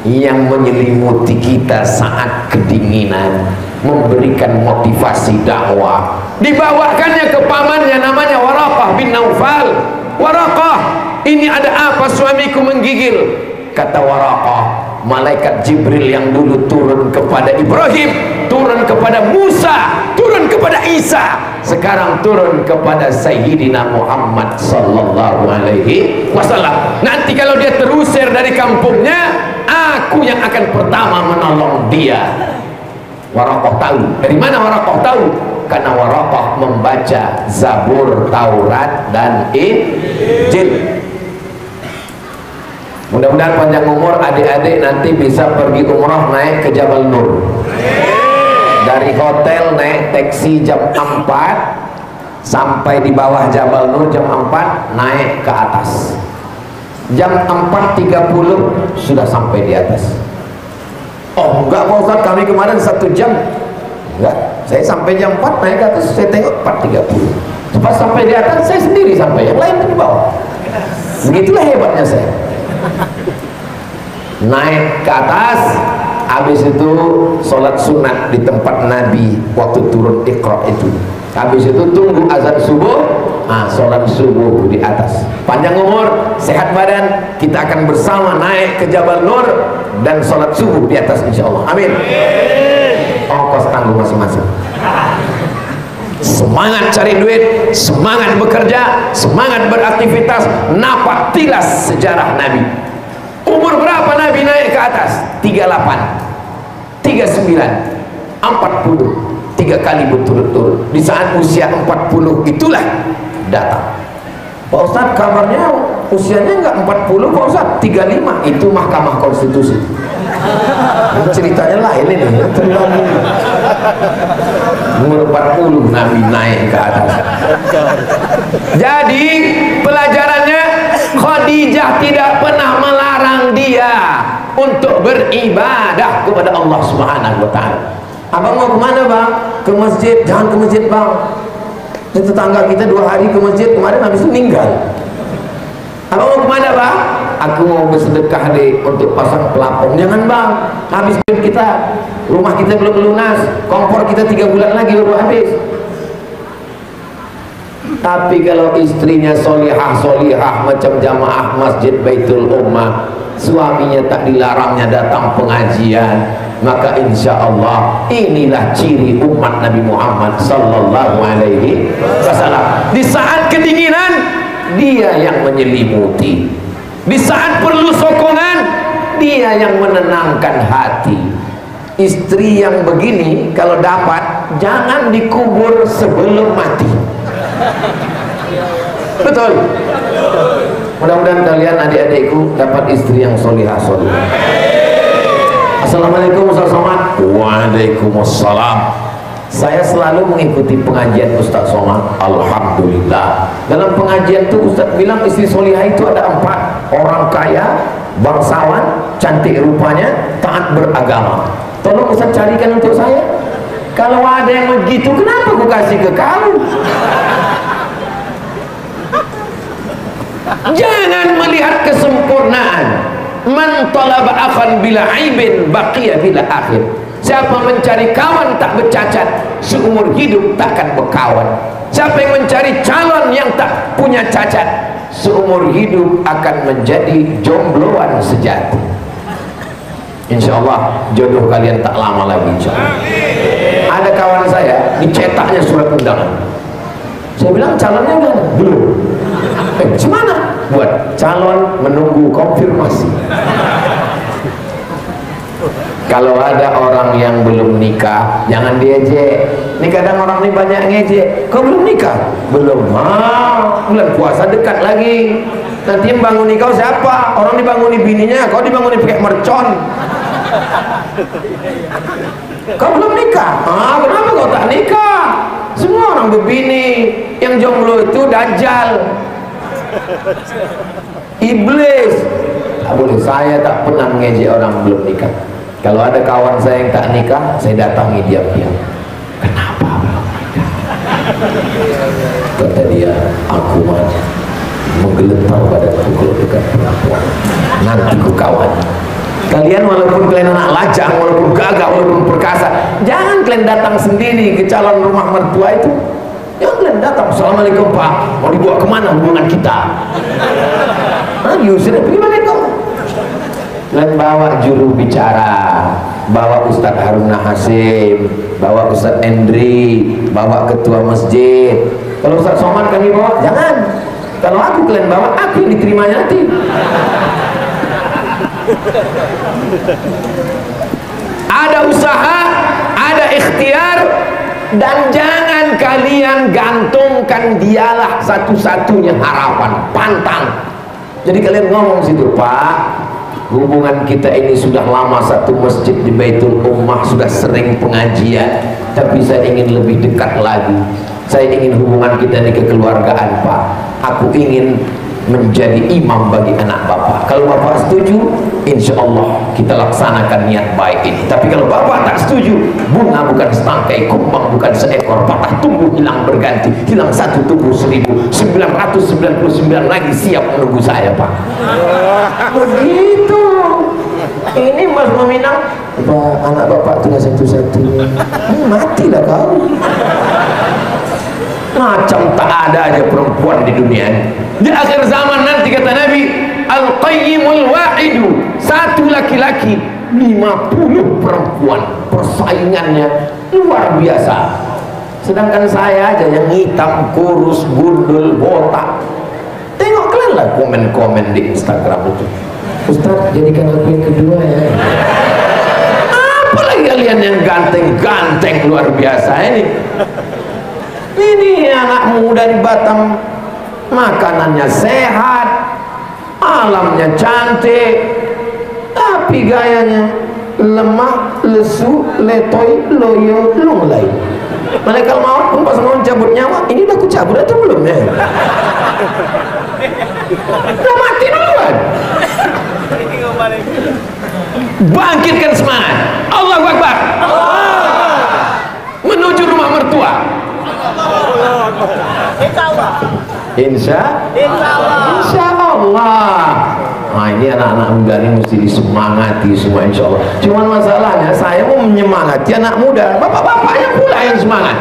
yang menyelimuti kita saat kedinginan, memberikan motivasi dakwah. Dibawakannya ke pamannya namanya Waraqah bin Naufal. Waraqah, ini ada apa suamiku menggigil? Kata Waraqah, malaikat Jibril yang dulu turun kepada Ibrahim, turun kepada Musa, turun kepada Isa, sekarang turun kepada Sayyidina Muhammad sallallahu alaihi wasallam. Nanti kalau dia terusir dari kampungnya, aku yang akan pertama menolong dia. Waraqah tahu. Dari mana Waraqah tahu? Karena Waraqah membaca Zabur, Taurat dan Injil. Mudah-mudahan panjang umur adik-adik nanti bisa pergi umrah naik ke Jabal Nur. Dari hotel naik taksi jam 4 sampai di bawah Jabal Nur jam 4, naik ke atas. Jam 4.30 sudah sampai di atas. Oh enggak Pak Ustaz, kami kemarin 1 jam. Enggak, saya sampai jam 4 naik ke atas, saya tengok 4.30. Pas sampai di atas saya sendiri sampai, yang lain di bawah. Begitulah hebatnya saya. Naik ke atas, habis itu sholat sunat di tempat Nabi waktu turun Iqra itu. Habis itu tunggu azan subuh, sholat subuh di atas. Panjang umur, sehat badan, kita akan bersama naik ke Jabal Nur dan sholat subuh di atas insya Allah. Amin. Ongkos tanggung masing-masing. Semangat cari duit, semangat bekerja, semangat beraktivitas, napak tilas sejarah Nabi. Umur berapa Nabi naik ke atas? 38, 39, 40, 3 kali berturut-turut. Di saat usia 40 itulah datang. Pak Ustadz, kabarnya usianya enggak 40 Pak Ustadz, 35. Itu Mahkamah Konstitusi. Ceritanya lain ini. Umur 40 Nabi naik ke atas. Jadi pelajarannya, Khadijah tidak pernah melarang dia untuk beribadah kepada Allah Subhanahu wa ta'ala. Abang mau kemana bang? Ke masjid. Jangan ke masjid bang, tetangga kita 2 hari ke masjid, kemarin habis itu meninggal. Abang mau kemana bang? Aku mau bersedekah deh untuk pasang pelapon. Jangan bang, habis duit kita, rumah kita belum lunas, kompor kita 3 bulan lagi baru habis. Tapi kalau istrinya solihah macam jamaah Masjid Baitul Ummah, suaminya tak dilarangnya datang pengajian, maka insya Allah inilah ciri umat Nabi Muhammad sallallahu alaihi wasallam. Di saat kedinginan dia yang menyelimuti, di saat perlu sokongan dia yang menenangkan hati. Istri yang begini kalau dapat jangan dikubur sebelum mati. Betul. Mudah-mudahan kalian adik-adikku dapat istri yang solihah. Assalamualaikum Ustaz Somad. Waalaikumsalam. Saya selalu mengikuti pengajian Ustaz Somad. Alhamdulillah. Dalam pengajian itu Ustaz bilang istri solihah itu ada 4. Orang kaya, bangsawan, cantik rupanya, taat beragama. Tolong Ustaz carikan untuk saya. Kalau ada yang begitu, kenapa aku kasih ke kamu? Jangan melihat kesempurnaan. Man talaba akhan bila aibin baqiya bila akhir. Siapa mencari kawan tak bercacat, seumur hidup takkan berkawan. Siapa yang mencari calon yang tak punya cacat, seumur hidup akan menjadi jombloan sejati. InsyaAllah jodoh kalian tak lama lagi, insyaAllah. Ada kawan saya dicetaknya surat undangan. Saya bilang calonnya udah ada? Belum. Gimana? Buat calon menunggu konfirmasi. Kalau ada orang yang belum nikah, jangan diejek. Ini kadang orang ini banyak ngejek. Kau belum nikah? Belum. Bulan puasa dekat lagi. Nanti yang banguni kau siapa? Orang dibanguni bininya, kau dibanguni pakai mercon. Kau belum nikah? Kenapa kau tak nikah? Semua orang berbini. Yang jomblo itu dajjal, iblis. Tak boleh. Saya tak pernah mengejek orang belum nikah. Kalau ada kawan saya yang tak nikah, saya datangi diam-diam. Kenapa belum nikah? Kata dia, aku mah menggeletar badanku kalau dekat perempuan. Nanti ku kawan. Kalian walaupun kalian anak lajang, walaupun gagah, walaupun perkasa, jangan kalian datang sendiri ke calon rumah mertua itu. Jangan kalian datang, assalamualaikum pak, mau dibawa kemana hubungan kita? Sudah pergi mana kau? Kalian bawa juru bicara, bawa Ustadz Haruna Hasim, bawa Ustadz Endri, bawa ketua masjid. Kalau Ustadz Somad kami bawa, jangan. Kalau aku kalian bawa, aku yang diterimanya nanti. Ada usaha, ada ikhtiar, dan jangan kalian gantungkan dialah satu-satunya harapan. Pantang. Jadi kalian ngomong situ, Pak, hubungan kita ini sudah lama satu masjid di Baitul Ummah, sudah sering pengajian, tapi saya ingin lebih dekat lagi. Saya ingin hubungan kita ini kekeluargaan, Pak. Aku ingin menjadi imam bagi anak bapak. Kalau bapak setuju, insya Allah kita laksanakan niat baik ini. Tapi kalau bapak tak setuju, bunga bukan setangkai, kumbang bukan seekor, patah tumbuh hilang berganti, hilang satu tumbuh 1999 lagi siap menunggu saya, Pak. Begitu. Ini Mas Meminang, Pak, anak bapak tinggal satu-satunya. Matilah kau. Macam tak ada aja perempuan di dunia ini. Di akhir zaman nanti kata Nabi, Al-Qayyimul Wahidu, satu laki-laki 50 perempuan, persaingannya luar biasa. Sedangkan saya aja yang hitam, kurus, gundul, botak. Tengok kalian lah komen-komen di Instagram itu, Ustaz jadikan aku yang kedua ya. Apalagi kalian yang ganteng-ganteng luar biasa ini. Ini anak muda di Batam, makanannya sehat, alamnya cantik, tapi gayanya lemah, lesu, letoy, loyo, lunglai. Malaikat maut pun pas mau cabut nyawa, ini udah aku cabut atau belum ya? Udah mati duluan. bangkitkan semangat. Allahu Akbar. Menuju rumah mertua. Insya Allah. Nah, ini anak-anak muda ini mesti disemangati semua, insya Allah. Cuman masalahnya saya mau menyemangati anak muda, bapak-bapaknya pula yang semangat.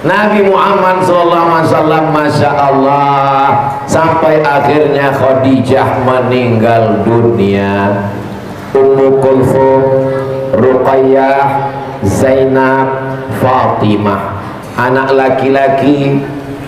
Nabi Muhammad SAW, Masya Allah, sampai akhirnya Khadijah meninggal dunia. Ummu Kulthum, Ruqayyah, Zainab, Fatimah, anak laki-laki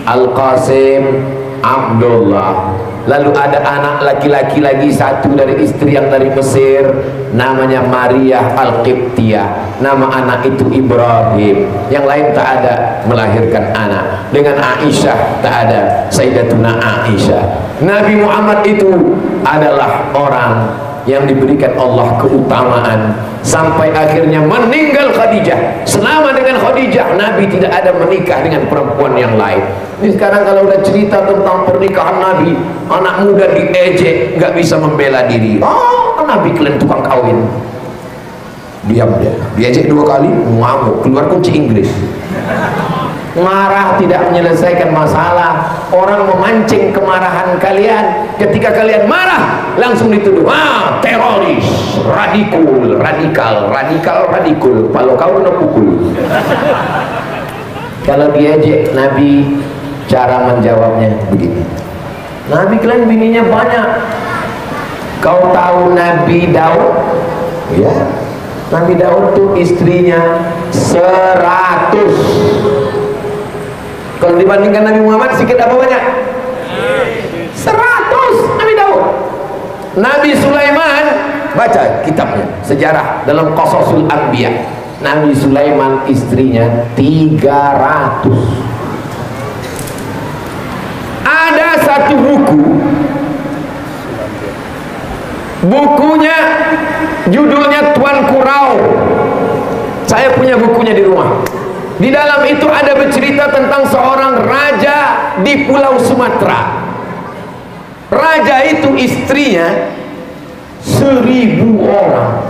Al-Qasim, Abdullah. Lalu ada anak laki-laki lagi satu dari istri yang dari Mesir, namanya Maria Al-Qibtiyah. Nama anak itu Ibrahim. Yang lain tak ada melahirkan anak. Dengan Aisyah tak ada, Sayyidatuna Aisyah. Nabi Muhammad itu adalah orang yang diberikan Allah keutamaan sampai akhirnya meninggal Khadijah. Selama dengan Khadijah Nabi tidak ada menikah dengan perempuan yang lain. Ini sekarang kalau udah cerita tentang pernikahan Nabi, anak muda diejek, nggak bisa membela diri. Oh, Nabi kalian tukang kawin. Diam dia, diejek 2 kali, ngamuk, keluar kunci Inggris. Marah tidak menyelesaikan masalah. Orang memancing kemarahan kalian. Ketika kalian marah langsung dituduh, teroris, radikal. Kalau kau kena pukul. Kalau diejek Nabi, cara menjawabnya begini. Nabi kalian bininya banyak. Kau tahu Nabi Daud? Ya, Nabi Daud tuh istrinya 100. Kalau dibandingkan Nabi Muhammad sedikit apa banyak? 100 Nabi Daud. Nabi Sulaiman, baca kitabnya sejarah dalam Qasasul Anbiya. Nabi Sulaiman istrinya 300. Ada satu bukunya judulnya Tuan Kurau. Saya punya bukunya di rumah. Di dalam itu ada bercerita tentang seorang raja di Pulau Sumatera. Raja itu istrinya 1000 orang.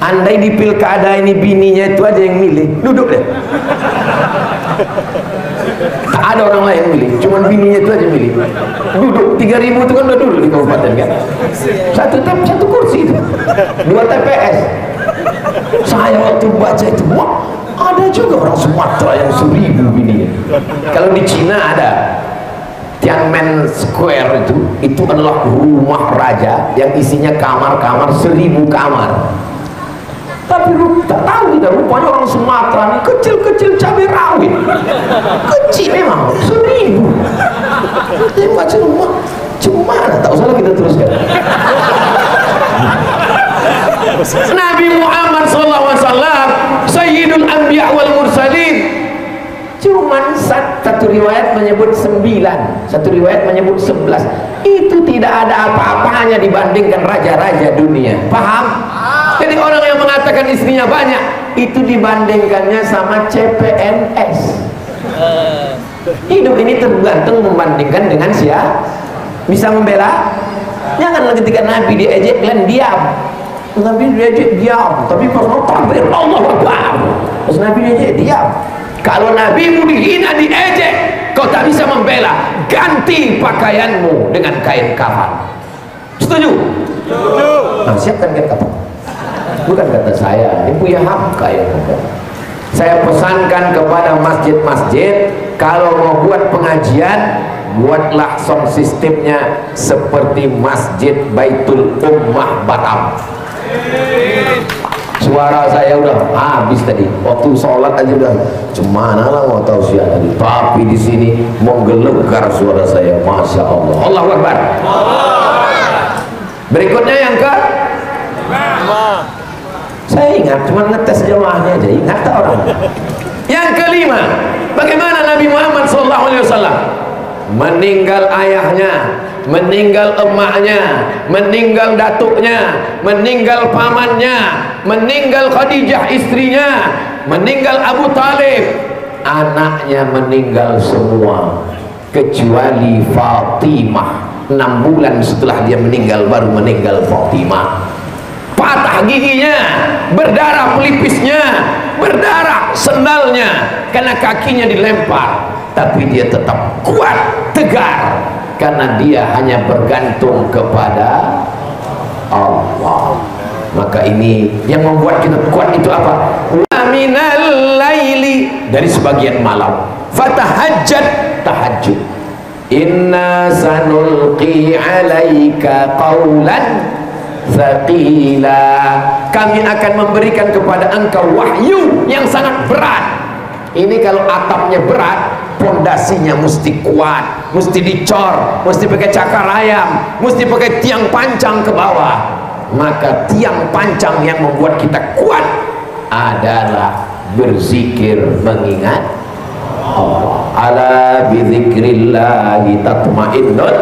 Andai di pilkada ini bininya itu aja yang milih, duduk deh. Tak ada orang lain milih, cuman bininya itu aja milih. Duduk, 3000 itu kan udah duduk di kabupaten kan. Satu kursi itu, 2 TPS. Saya waktu baca itu, wah, ada juga orang Sumatera yang 1000 bininya. Kalau di Cina ada Tiananmen Square, itu adalah rumah raja yang isinya kamar-kamar 1000 kamar. Tapi tak tahu kita, rupanya orang Sumatera ini kecil-kecil cabai rawit, kecil memang 1000. Dia baca rumah cuma tak usah kita teruskan. Nabi Muhammad SAW Sayyidul Anbiya wal Mursalin, cuman satu riwayat menyebut 9, satu riwayat menyebut 11. Itu tidak ada apa-apanya dibandingkan raja-raja dunia. Paham? Jadi orang yang mengatakan istrinya banyak, itu dibandingkannya sama CPNS. Hidup ini tergantung membandingkan dengan siapa. Bisa membela? Jangan ketika Nabi diejek kalian diam. Nabi diejek diam, tapi pas mau takbir Allahu Akbar, pas Nabi diejek diam. Kalau Nabimu dihina, diejek, kau tak bisa membela, ganti pakaianmu dengan kain kafan. Setuju? Nah, siapkan kain kafan. Bukan kata saya, ini punya hak kain kafan. Saya pesankan kepada masjid-masjid, kalau mau buat pengajian, buatlah sound sistemnya seperti Masjid Baitul Ummah Batam. Suara saya udah habis tadi, waktu sholat aja udah cemana lah mau tahu siapa tadi. Tapi di sini menggelegar suara saya, masya Allah. Allahu Akbar. Berikutnya yang ke, saya ingat, cuma ngetes jemaahnya aja, ingat tak orang. Yang kelima, bagaimana Nabi Muhammad SAW meninggal ayahnya, meninggal emaknya, meninggal datuknya, meninggal pamannya, meninggal Khadijah istrinya, meninggal Abu Talib, anaknya meninggal semua kecuali Fatimah 6 bulan setelah dia meninggal, baru meninggal Fatimah. Patah giginya, berdarah pelipisnya, berdarah sendalnya karena kakinya dilempar, tapi dia tetap kuat, tegar, karena dia hanya bergantung kepada Allah. Maka ini yang membuat kita kuat itu apa? Wa minal laili, dari sebagian malam, fatahajjad, tahajud. Inna sanulqi alaika qawlan thaqila, kami akan memberikan kepada engkau wahyu yang sangat berat. Ini kalau atapnya berat, pondasinya mesti kuat, mesti dicor, mesti pakai cakar ayam, mesti pakai tiang pancang ke bawah. Maka tiang pancang yang membuat kita kuat adalah berzikir, mengingat Allah. Ala bidzikrillahi tatmainnul.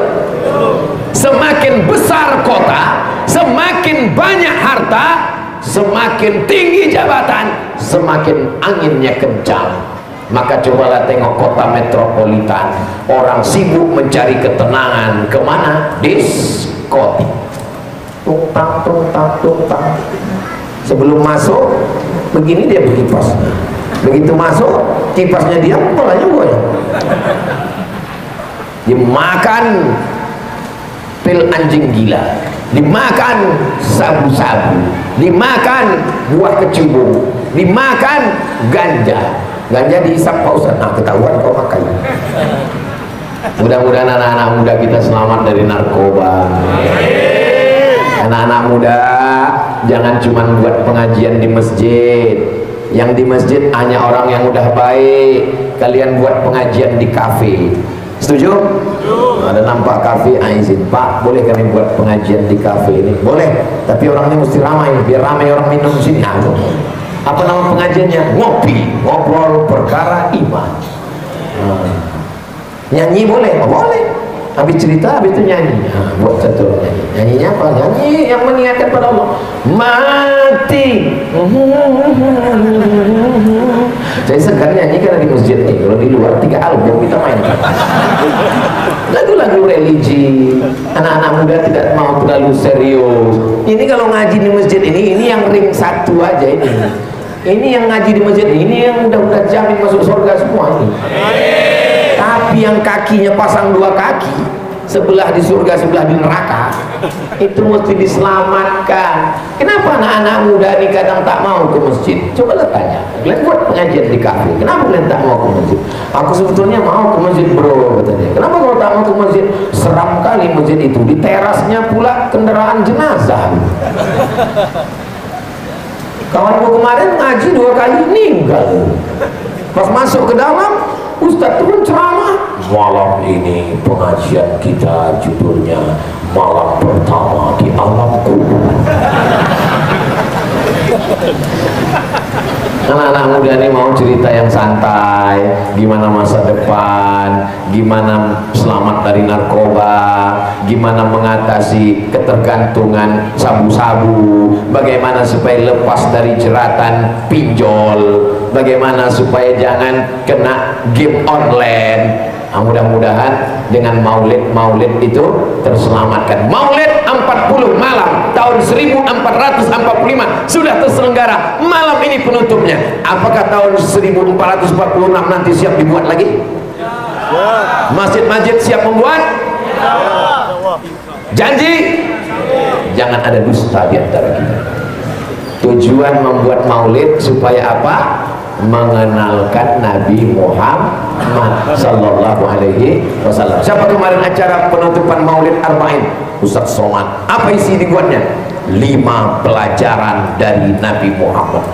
Semakin besar kota, semakin banyak harta, semakin tinggi jabatan, semakin anginnya kencang. Maka cobalah tengok kota metropolitan, orang sibuk mencari ketenangan kemana? Diskotik. Tung-tang, tung-tang, tung-tang. Sebelum masuk begini dia berkipas, begitu masuk kipasnya dia, polanya goyang. Dimakan pil anjing gila, dimakan sabu-sabu, dimakan buah kecubung, dimakan ganja. Ganja dihisap Pak Ustaz, nah ketahuan kau makan. Mudah-mudahan anak-anak muda kita selamat dari narkoba. Anak-anak muda jangan cuma buat pengajian di masjid. Yang di masjid hanya orang yang udah baik. Kalian buat pengajian di kafe. Setuju? Ada nampak kafe, izin Pak, boleh kami buat pengajian di kafe ini? Boleh, tapi orangnya mesti ramai, biar ramai orang minum sini. Apa nama pengajiannya? Ngopi, ngobrol perkara iman. Nyanyi boleh? Oh, boleh. Habis cerita, habis itu nyanyi. Buat satu nyanyi. Nyanyinya apa? Nyanyi yang mengingatkan pada Allah. Mati. Saya segan nyanyi karena di masjid nih. Kalau di luar 3 album kita mainkan. Lagu-lagu religi. Anak-anak muda tidak mau terlalu serius. Ini kalau ngaji di masjid ini yang ring 1 aja ini. Ini yang ngaji di masjid ini yang udah jamin masuk surga semua ini. Tapi yang kakinya pasang 2 kaki, sebelah di surga, sebelah di neraka, itu mesti diselamatkan. Kenapa anak-anak muda ini kadang tak mau ke masjid? Coba tanya, kalian buat pengajian di kafe, kenapa kalian tak mau ke masjid? Aku sebetulnya mau ke masjid bro, katanya. Kenapa kau tak mau ke masjid? Seram kali masjid itu, di terasnya pula kendaraan jenazah. Kawanku kemarin ngaji 2 kali meninggal. Pas masuk ke dalam, Ustaz turun ceramah. Malam ini pengajian kita judulnya malam pertama di alam kubur. Anak-anak muda ini mau cerita yang santai, gimana masa depan, gimana selamat dari narkoba, gimana mengatasi ketergantungan sabu-sabu, bagaimana supaya lepas dari jeratan pinjol, bagaimana supaya jangan kena game online. Nah, mudah-mudahan dengan maulid itu terselamatkan. Maulid 40 malam tahun 1445 sudah terselenggara. Malam ini penutupnya. Apakah tahun 1446 nanti siap dibuat lagi? Masjid-masjid siap membuat? Janji? Jangan ada dusta di antara kita. Tujuan membuat maulid supaya apa? Mengenalkan Nabi Muhammad sallallahu alaihi wasallam. Siapa kemarin acara penutupan Maulid Arba'in? Ustaz Somad. Apa isi dibuatnya? 5 pelajaran dari Nabi Muhammad.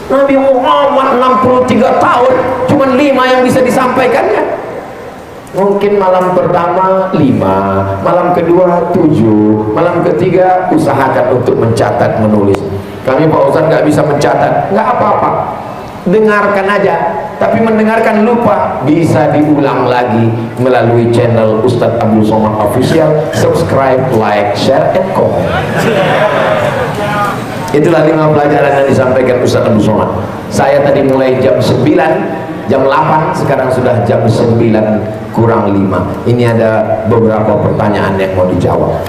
Nabi Muhammad 63 tahun, cuma 5 yang bisa disampaikannya. Mungkin malam pertama 5, malam kedua 7, malam ketiga usahakan untuk mencatat, menulis. Kami Pak Ustaz nggak bisa mencatat, nggak apa-apa, dengarkan aja. Tapi mendengarkan lupa, bisa diulang lagi melalui channel Ustadz Abdul Somad Official. Subscribe, like, share, and comment. Itulah 5 pelajaran yang disampaikan Ustadz Abdul Somad. Saya tadi mulai jam 9 jam 8, sekarang sudah jam 9 kurang 5. Ini ada beberapa pertanyaan yang mau dijawab.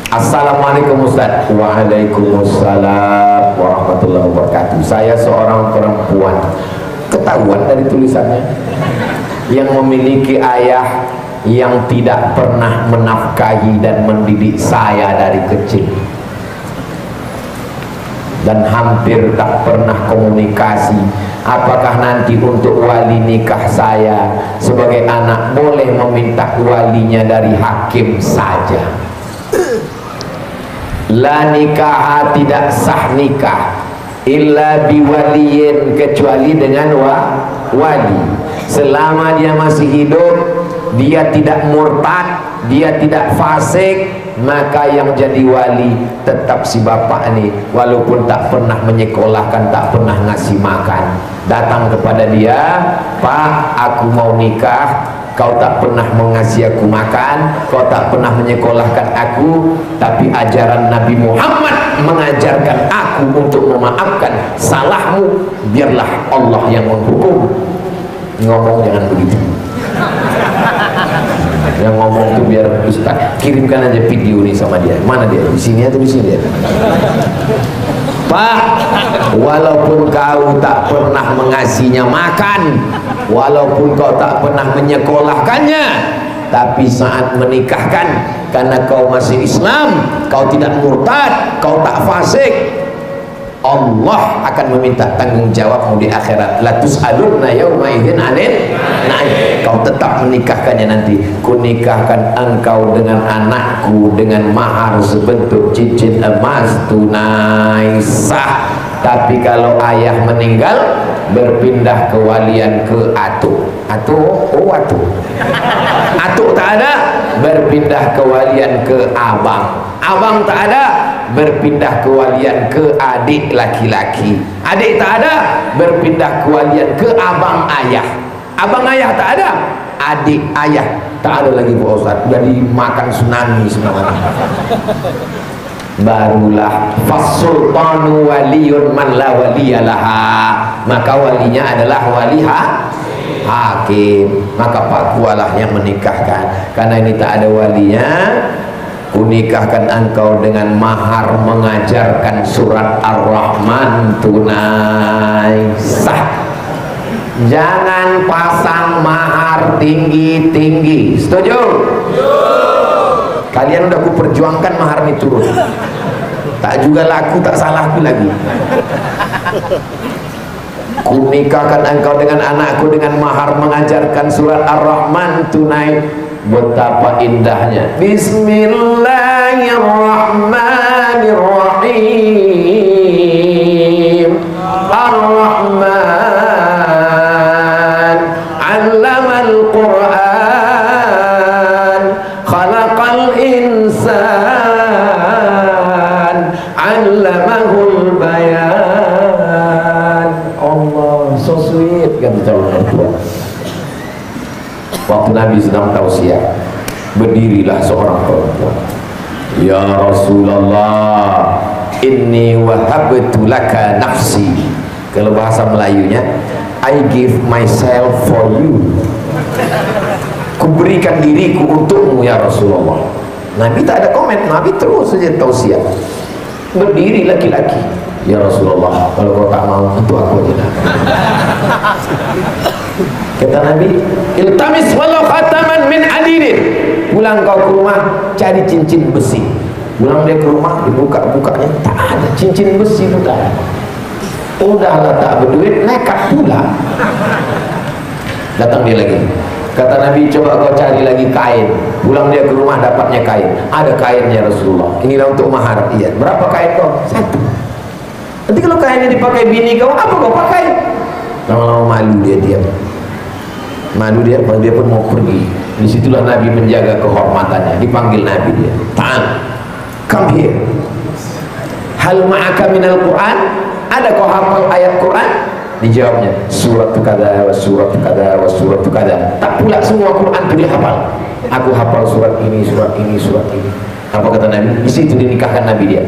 Assalamualaikum Ustaz. Waalaikumsalam warahmatullahi wabarakatuh. Saya seorang perempuan, ketahuan dari tulisannya, yang memiliki ayah yang tidak pernah menafkahi dan mendidik saya dari kecil, dan hampir tak pernah komunikasi. Apakah nanti untuk wali nikah saya sebagai anak boleh meminta walinya dari hakim saja? La nikah, tidak sah nikah illa biwaliyin, kecuali dengan wali. Selama dia masih hidup, dia tidak murtad, dia tidak fasik, maka yang jadi wali tetap si bapak ini, walaupun tak pernah menyekolahkan, tak pernah ngasih makan. Datang kepada dia, Pak, aku mau nikah, kau tak pernah mengasihi aku makan, kau tak pernah menyekolahkan aku, tapi ajaran Nabi Muhammad mengajarkan aku untuk memaafkan salahmu, biarlah Allah yang menghukum. Ngomong jangan begitu. Yang ngomong itu biar Ustaz kirimkan aja video nih sama dia. Mana dia? Di sini atau di sini? Pak, walaupun kau tak pernah mengasihinya makan, walaupun kau tak pernah menyekolahkannya, tapi saat menikahkan, karena kau masih Islam, kau tidak murtad, kau tak fasik, Allah akan meminta tanggung jawabmu di akhirat. La tus'alunna yauma idzin 'anil na'im. Kau tetap menikahkannya nanti. Kunikahkan engkau dengan anakku dengan mahar sebentuk cincin emas tunai sah. Tapi kalau ayah meninggal, berpindah kewalian ke atuk. Atuk tak ada, berpindah kewalian ke abang. Abang tak ada, berpindah kewalian ke adik laki-laki. Adik tak ada, berpindah kewalian ke abang ayah. Abang ayah tak ada, adik ayah tak ada lagi Pak Ustaz. Udah dimakan tsunami sebenarnya. Barulah fasultanu waliyun man la waliyalaha, maka walinya adalah wali hakim. Maka Pak Kualah yang menikahkan, karena ini tak ada walinya. Kunikahkan engkau dengan mahar mengajarkan surat Ar-Rahman tunai sah. Jangan pasang mahar tinggi-tinggi. Setuju? Kalian udah kuperjuangkan mahar ini turun. Tak juga laku, tak salahku lagi. Kunikahkan engkau dengan anakku dengan mahar mengajarkan surat Ar-Rahman tunai. Betapa indahnya. Bismillahirrahmanirrahim. Ar-Rahman 'allamal Qur'an, khalaqal insan, 'allamahul bayan. Allah, so sweet kan orang tua. Waktu Nabi sedang tausiah, berdirilah seorang perempuan. Ya Rasulullah, inni wahabtu laka nafsi. Kalau bahasa Melayunya, I give myself for you. Kuberikan diriku untukmu ya Rasulullah. Nabi tak ada komen, Nabi terus saja tausiah. Berdiri laki-laki. Ya Rasulullah, kalau kau tak mau, untuk aku aja. Kata Nabi, iltamis walau khataman min hadidin. Pulang kau ke rumah, cari cincin besi. Pulang dia ke rumah, dibuka-bukanya, tak ada cincin besi itu tak ada. Udahlah tak berduit, nekat pula. Datang dia lagi. Kata Nabi, coba kau cari lagi kain. Pulang dia ke rumah, dapatnya kain. Ada kainnya Rasulullah. Inilah untuk mahar. Iya. Berapa kain kau? Satu. Nanti kalau kainnya dipakai bini kau, apa kau pakai? Lama-lama malu dia diam. Malu dia pun mau pergi. Disitulah Nabi menjaga kehormatannya. Dipanggil Nabi dia. Ta'al, come here. Hal ma'aka minal Quran? Ada kau hafal ayat Quran? Dijawabnya, surat kada wa surat kada wa surat kada. Tak pula semua Quran itu dia hafal. Aku hafal surat ini, surat ini, surat ini. Apa kata Nabi? Di situ dinikahkan Nabi dia.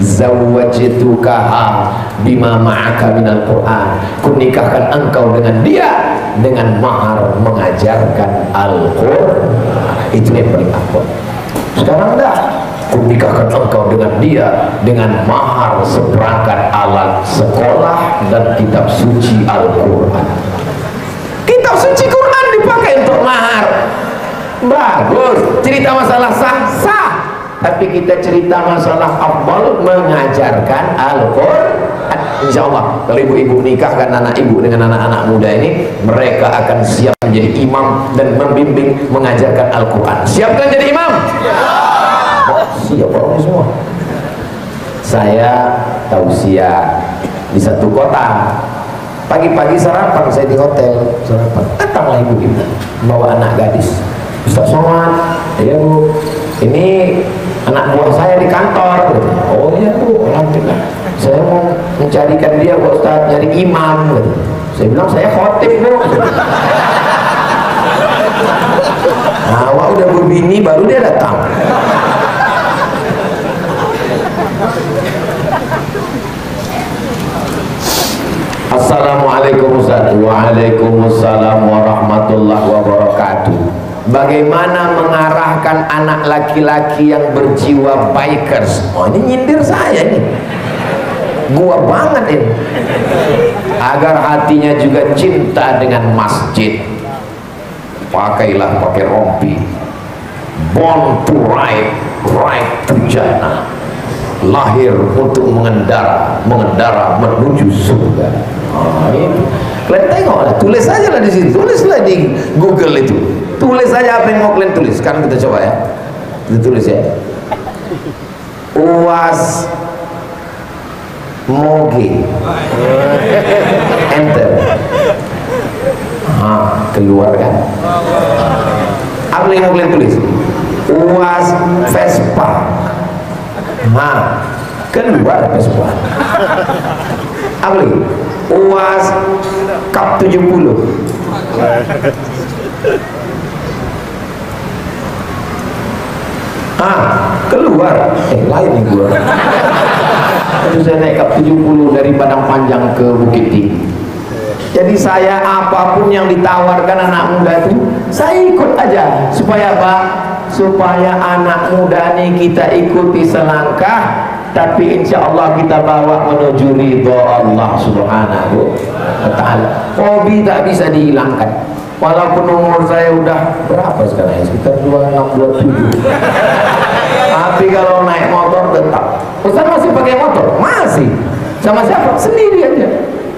zawwajtukaha bima ma'aka minal Qur'an, kunikahkan engkau dengan dia dengan mahar mengajarkan Al-Qur'an. Itu yang paling akbar. Sekarang dah, kunikahkan engkau dengan dia dengan mahar seperangkat alat sekolah dan kitab suci Al-Qur'an. Kitab suci Quran dipakai untuk mahar. Bagus. Cerita masalah sah. Tapi kita cerita masalah afdal mengajarkan Al-Quran. InsyaAllah kalau ibu-ibu nikahkan anak ibu dengan anak-anak muda ini, mereka akan siap menjadi imam dan membimbing mengajarkan Al-Quran. Siapkan jadi imam? Siap orang semua. Saya tausiah di satu kota. Pagi-pagi sarapan saya di hotel, sarapan. Datanglah ibu-ibu bawa anak gadis. Ustaz Somad, ya Bu, ini anak buah saya di kantor. Oh iya Bu, alhamdulillah. Saya mau mencarikan dia Bu Ustaz, nyari imam. Saya bilang saya khotib Bu. Nah, awak udah berbini baru dia datang. Assalamualaikum Ustaz. Waalaikumsalam warahmatullahi wabarakatuh. Bagaimana mengarahkan anak laki-laki yang berjiwa bikers? Oh, ini nyindir saya nih, gua banget ini. Agar hatinya juga cinta dengan masjid, pakailah pakai rompi. Born to ride, ride to Jannah. Lahir untuk mengendara menuju surga. Itu kalian tengoklah, tulis aja lah di situ, tulislah di Google itu, tulis aja apa yang mau kalian tulis. Sekarang kita coba ya, kita tulis ya, UAS Moge, enter, keluar kan. Apa yang mau kalian tulis? UAS Vespa, keluar Vespa. Apa lagi? UAS Cup 70. Keluar. Lain nih gua. Itu saya naik Cup 70 dari Padang Panjang ke Bukit Tinggi. Jadi saya apapun yang ditawarkan anak muda itu, saya ikut aja. Supaya apa? Supaya anak muda ini kita ikuti selangkah, tapi insya Allah kita bawa menuju ridho Allah Subhanahu wa ta'ala. Hobi tak bisa dihilangkan. Walaupun umur saya udah berapa sekarang ya? Sekitar 26-27. Tapi kalau naik motor tetap. Ustaz masih pakai motor? Masih. Sama siapa? Sendiri aja.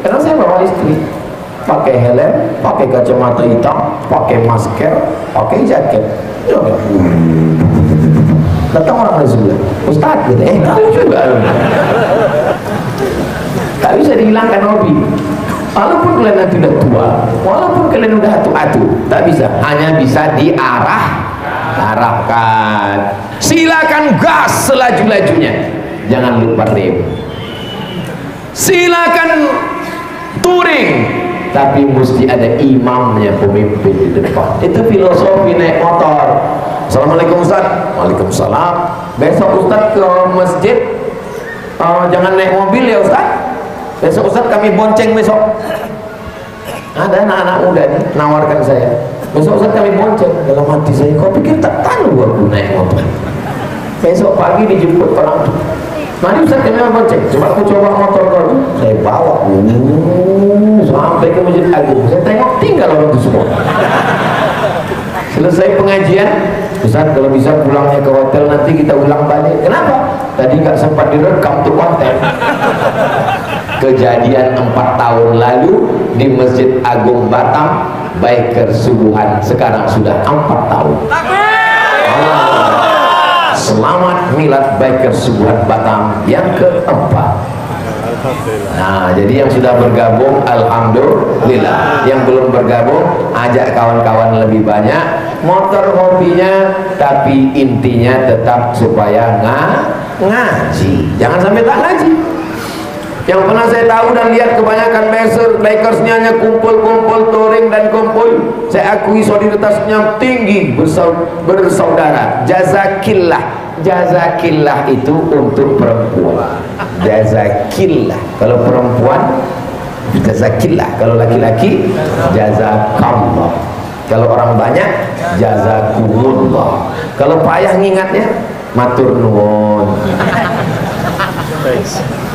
Karena saya bawa istri. Pakai helm, pakai kacamata hitam, pakai masker, pakai jaket. Datang orang dari sebelah, Ustaz gitu, tahu juga. Tak bisa dihilangkan hobi. Walaupun kalian nanti udah tua, walaupun kalian udah atu-atu, tak bisa, hanya bisa arahkan. Silakan gas selaju-lajunya, jangan lupa rem. Silakan touring, tapi mesti ada imamnya, pemimpin di depan. Itu filosofi naik motor. Assalamualaikum Ustaz. Waalaikumsalam. Besok Ustaz ke masjid, jangan naik mobil ya Ustaz. Besok Ustaz kami bonceng besok. Ada anak-anak muda nih nawarkan saya, besok Ustaz kami bonceng. Dalam hati saya, kau pikir tak tahu aku naik motor? Besok pagi dijemput orang tuh. Mari Ustaz kami bonceng. Coba aku coba motor kau. Saya bawa sampai ke Masjid Agung. Saya tengok tinggal orang itu semua. Selesai pengajian, Ustaz kalau bisa pulangnya ke hotel nanti kita ulang balik. Kenapa? Tadi nggak sempat direkam tuh konten. Kejadian 4 tahun lalu di Masjid Agung Batam, biker subuhan, sekarang sudah 4 tahun. Selamat milad biker subuhan Batam yang keempat. Nah, jadi yang sudah bergabung alhamdulillah, yang belum bergabung ajak kawan-kawan lebih banyak. Motor hobinya, tapi intinya tetap supaya ngaji. Jangan sampai tak ngaji. Yang pernah saya tahu dan lihat kebanyakan bikersnya hanya kumpul-kumpul, touring dan kumpul. Saya akui solidaritasnya tinggi, bersaudara. Jazakillah. jazakillah itu untuk perempuan, jazakillah. Kalau perempuan jazakillah, kalau laki-laki jazakallah. Kalau orang banyak jazakumullah. Kalau payah ngingatnya matur nuwun.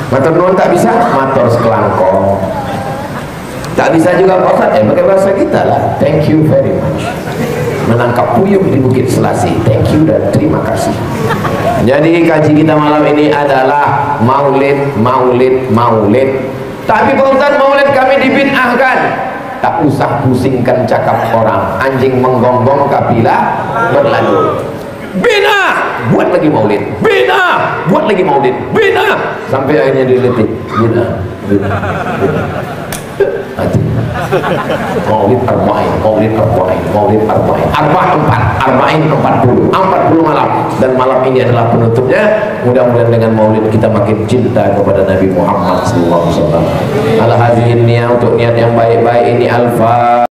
Matur nuwun tak bisa, matur sekelangkong. Tak bisa juga Pak Ustaz, pakai bahasa kita lah. Thank you very much. Menangkap puyuh di Bukit Selasi. Thank you dan terima kasih. Jadi kaji kita malam ini adalah maulid, maulid, maulid. Tapi Pak Ustaz, maulid kami dibid'ahkan. Tak usah pusingkan cakap orang. Anjing menggonggong kapilah berlalu. Bina, buat lagi maulid. Bina, buat lagi maulid. Bina, sampai akhirnya diletik. Bina, bina, bina. Mati. Maulid arba'in, maulid arba'in, maulid arba'in. Arba'in 40 malam. Dan malam ini adalah penutupnya. Mudah-mudahan dengan maulid kita makin cinta kepada Nabi Muhammad SAW. Al-Hadin niat untuk niat yang baik-baik ini. Al-Fatihah.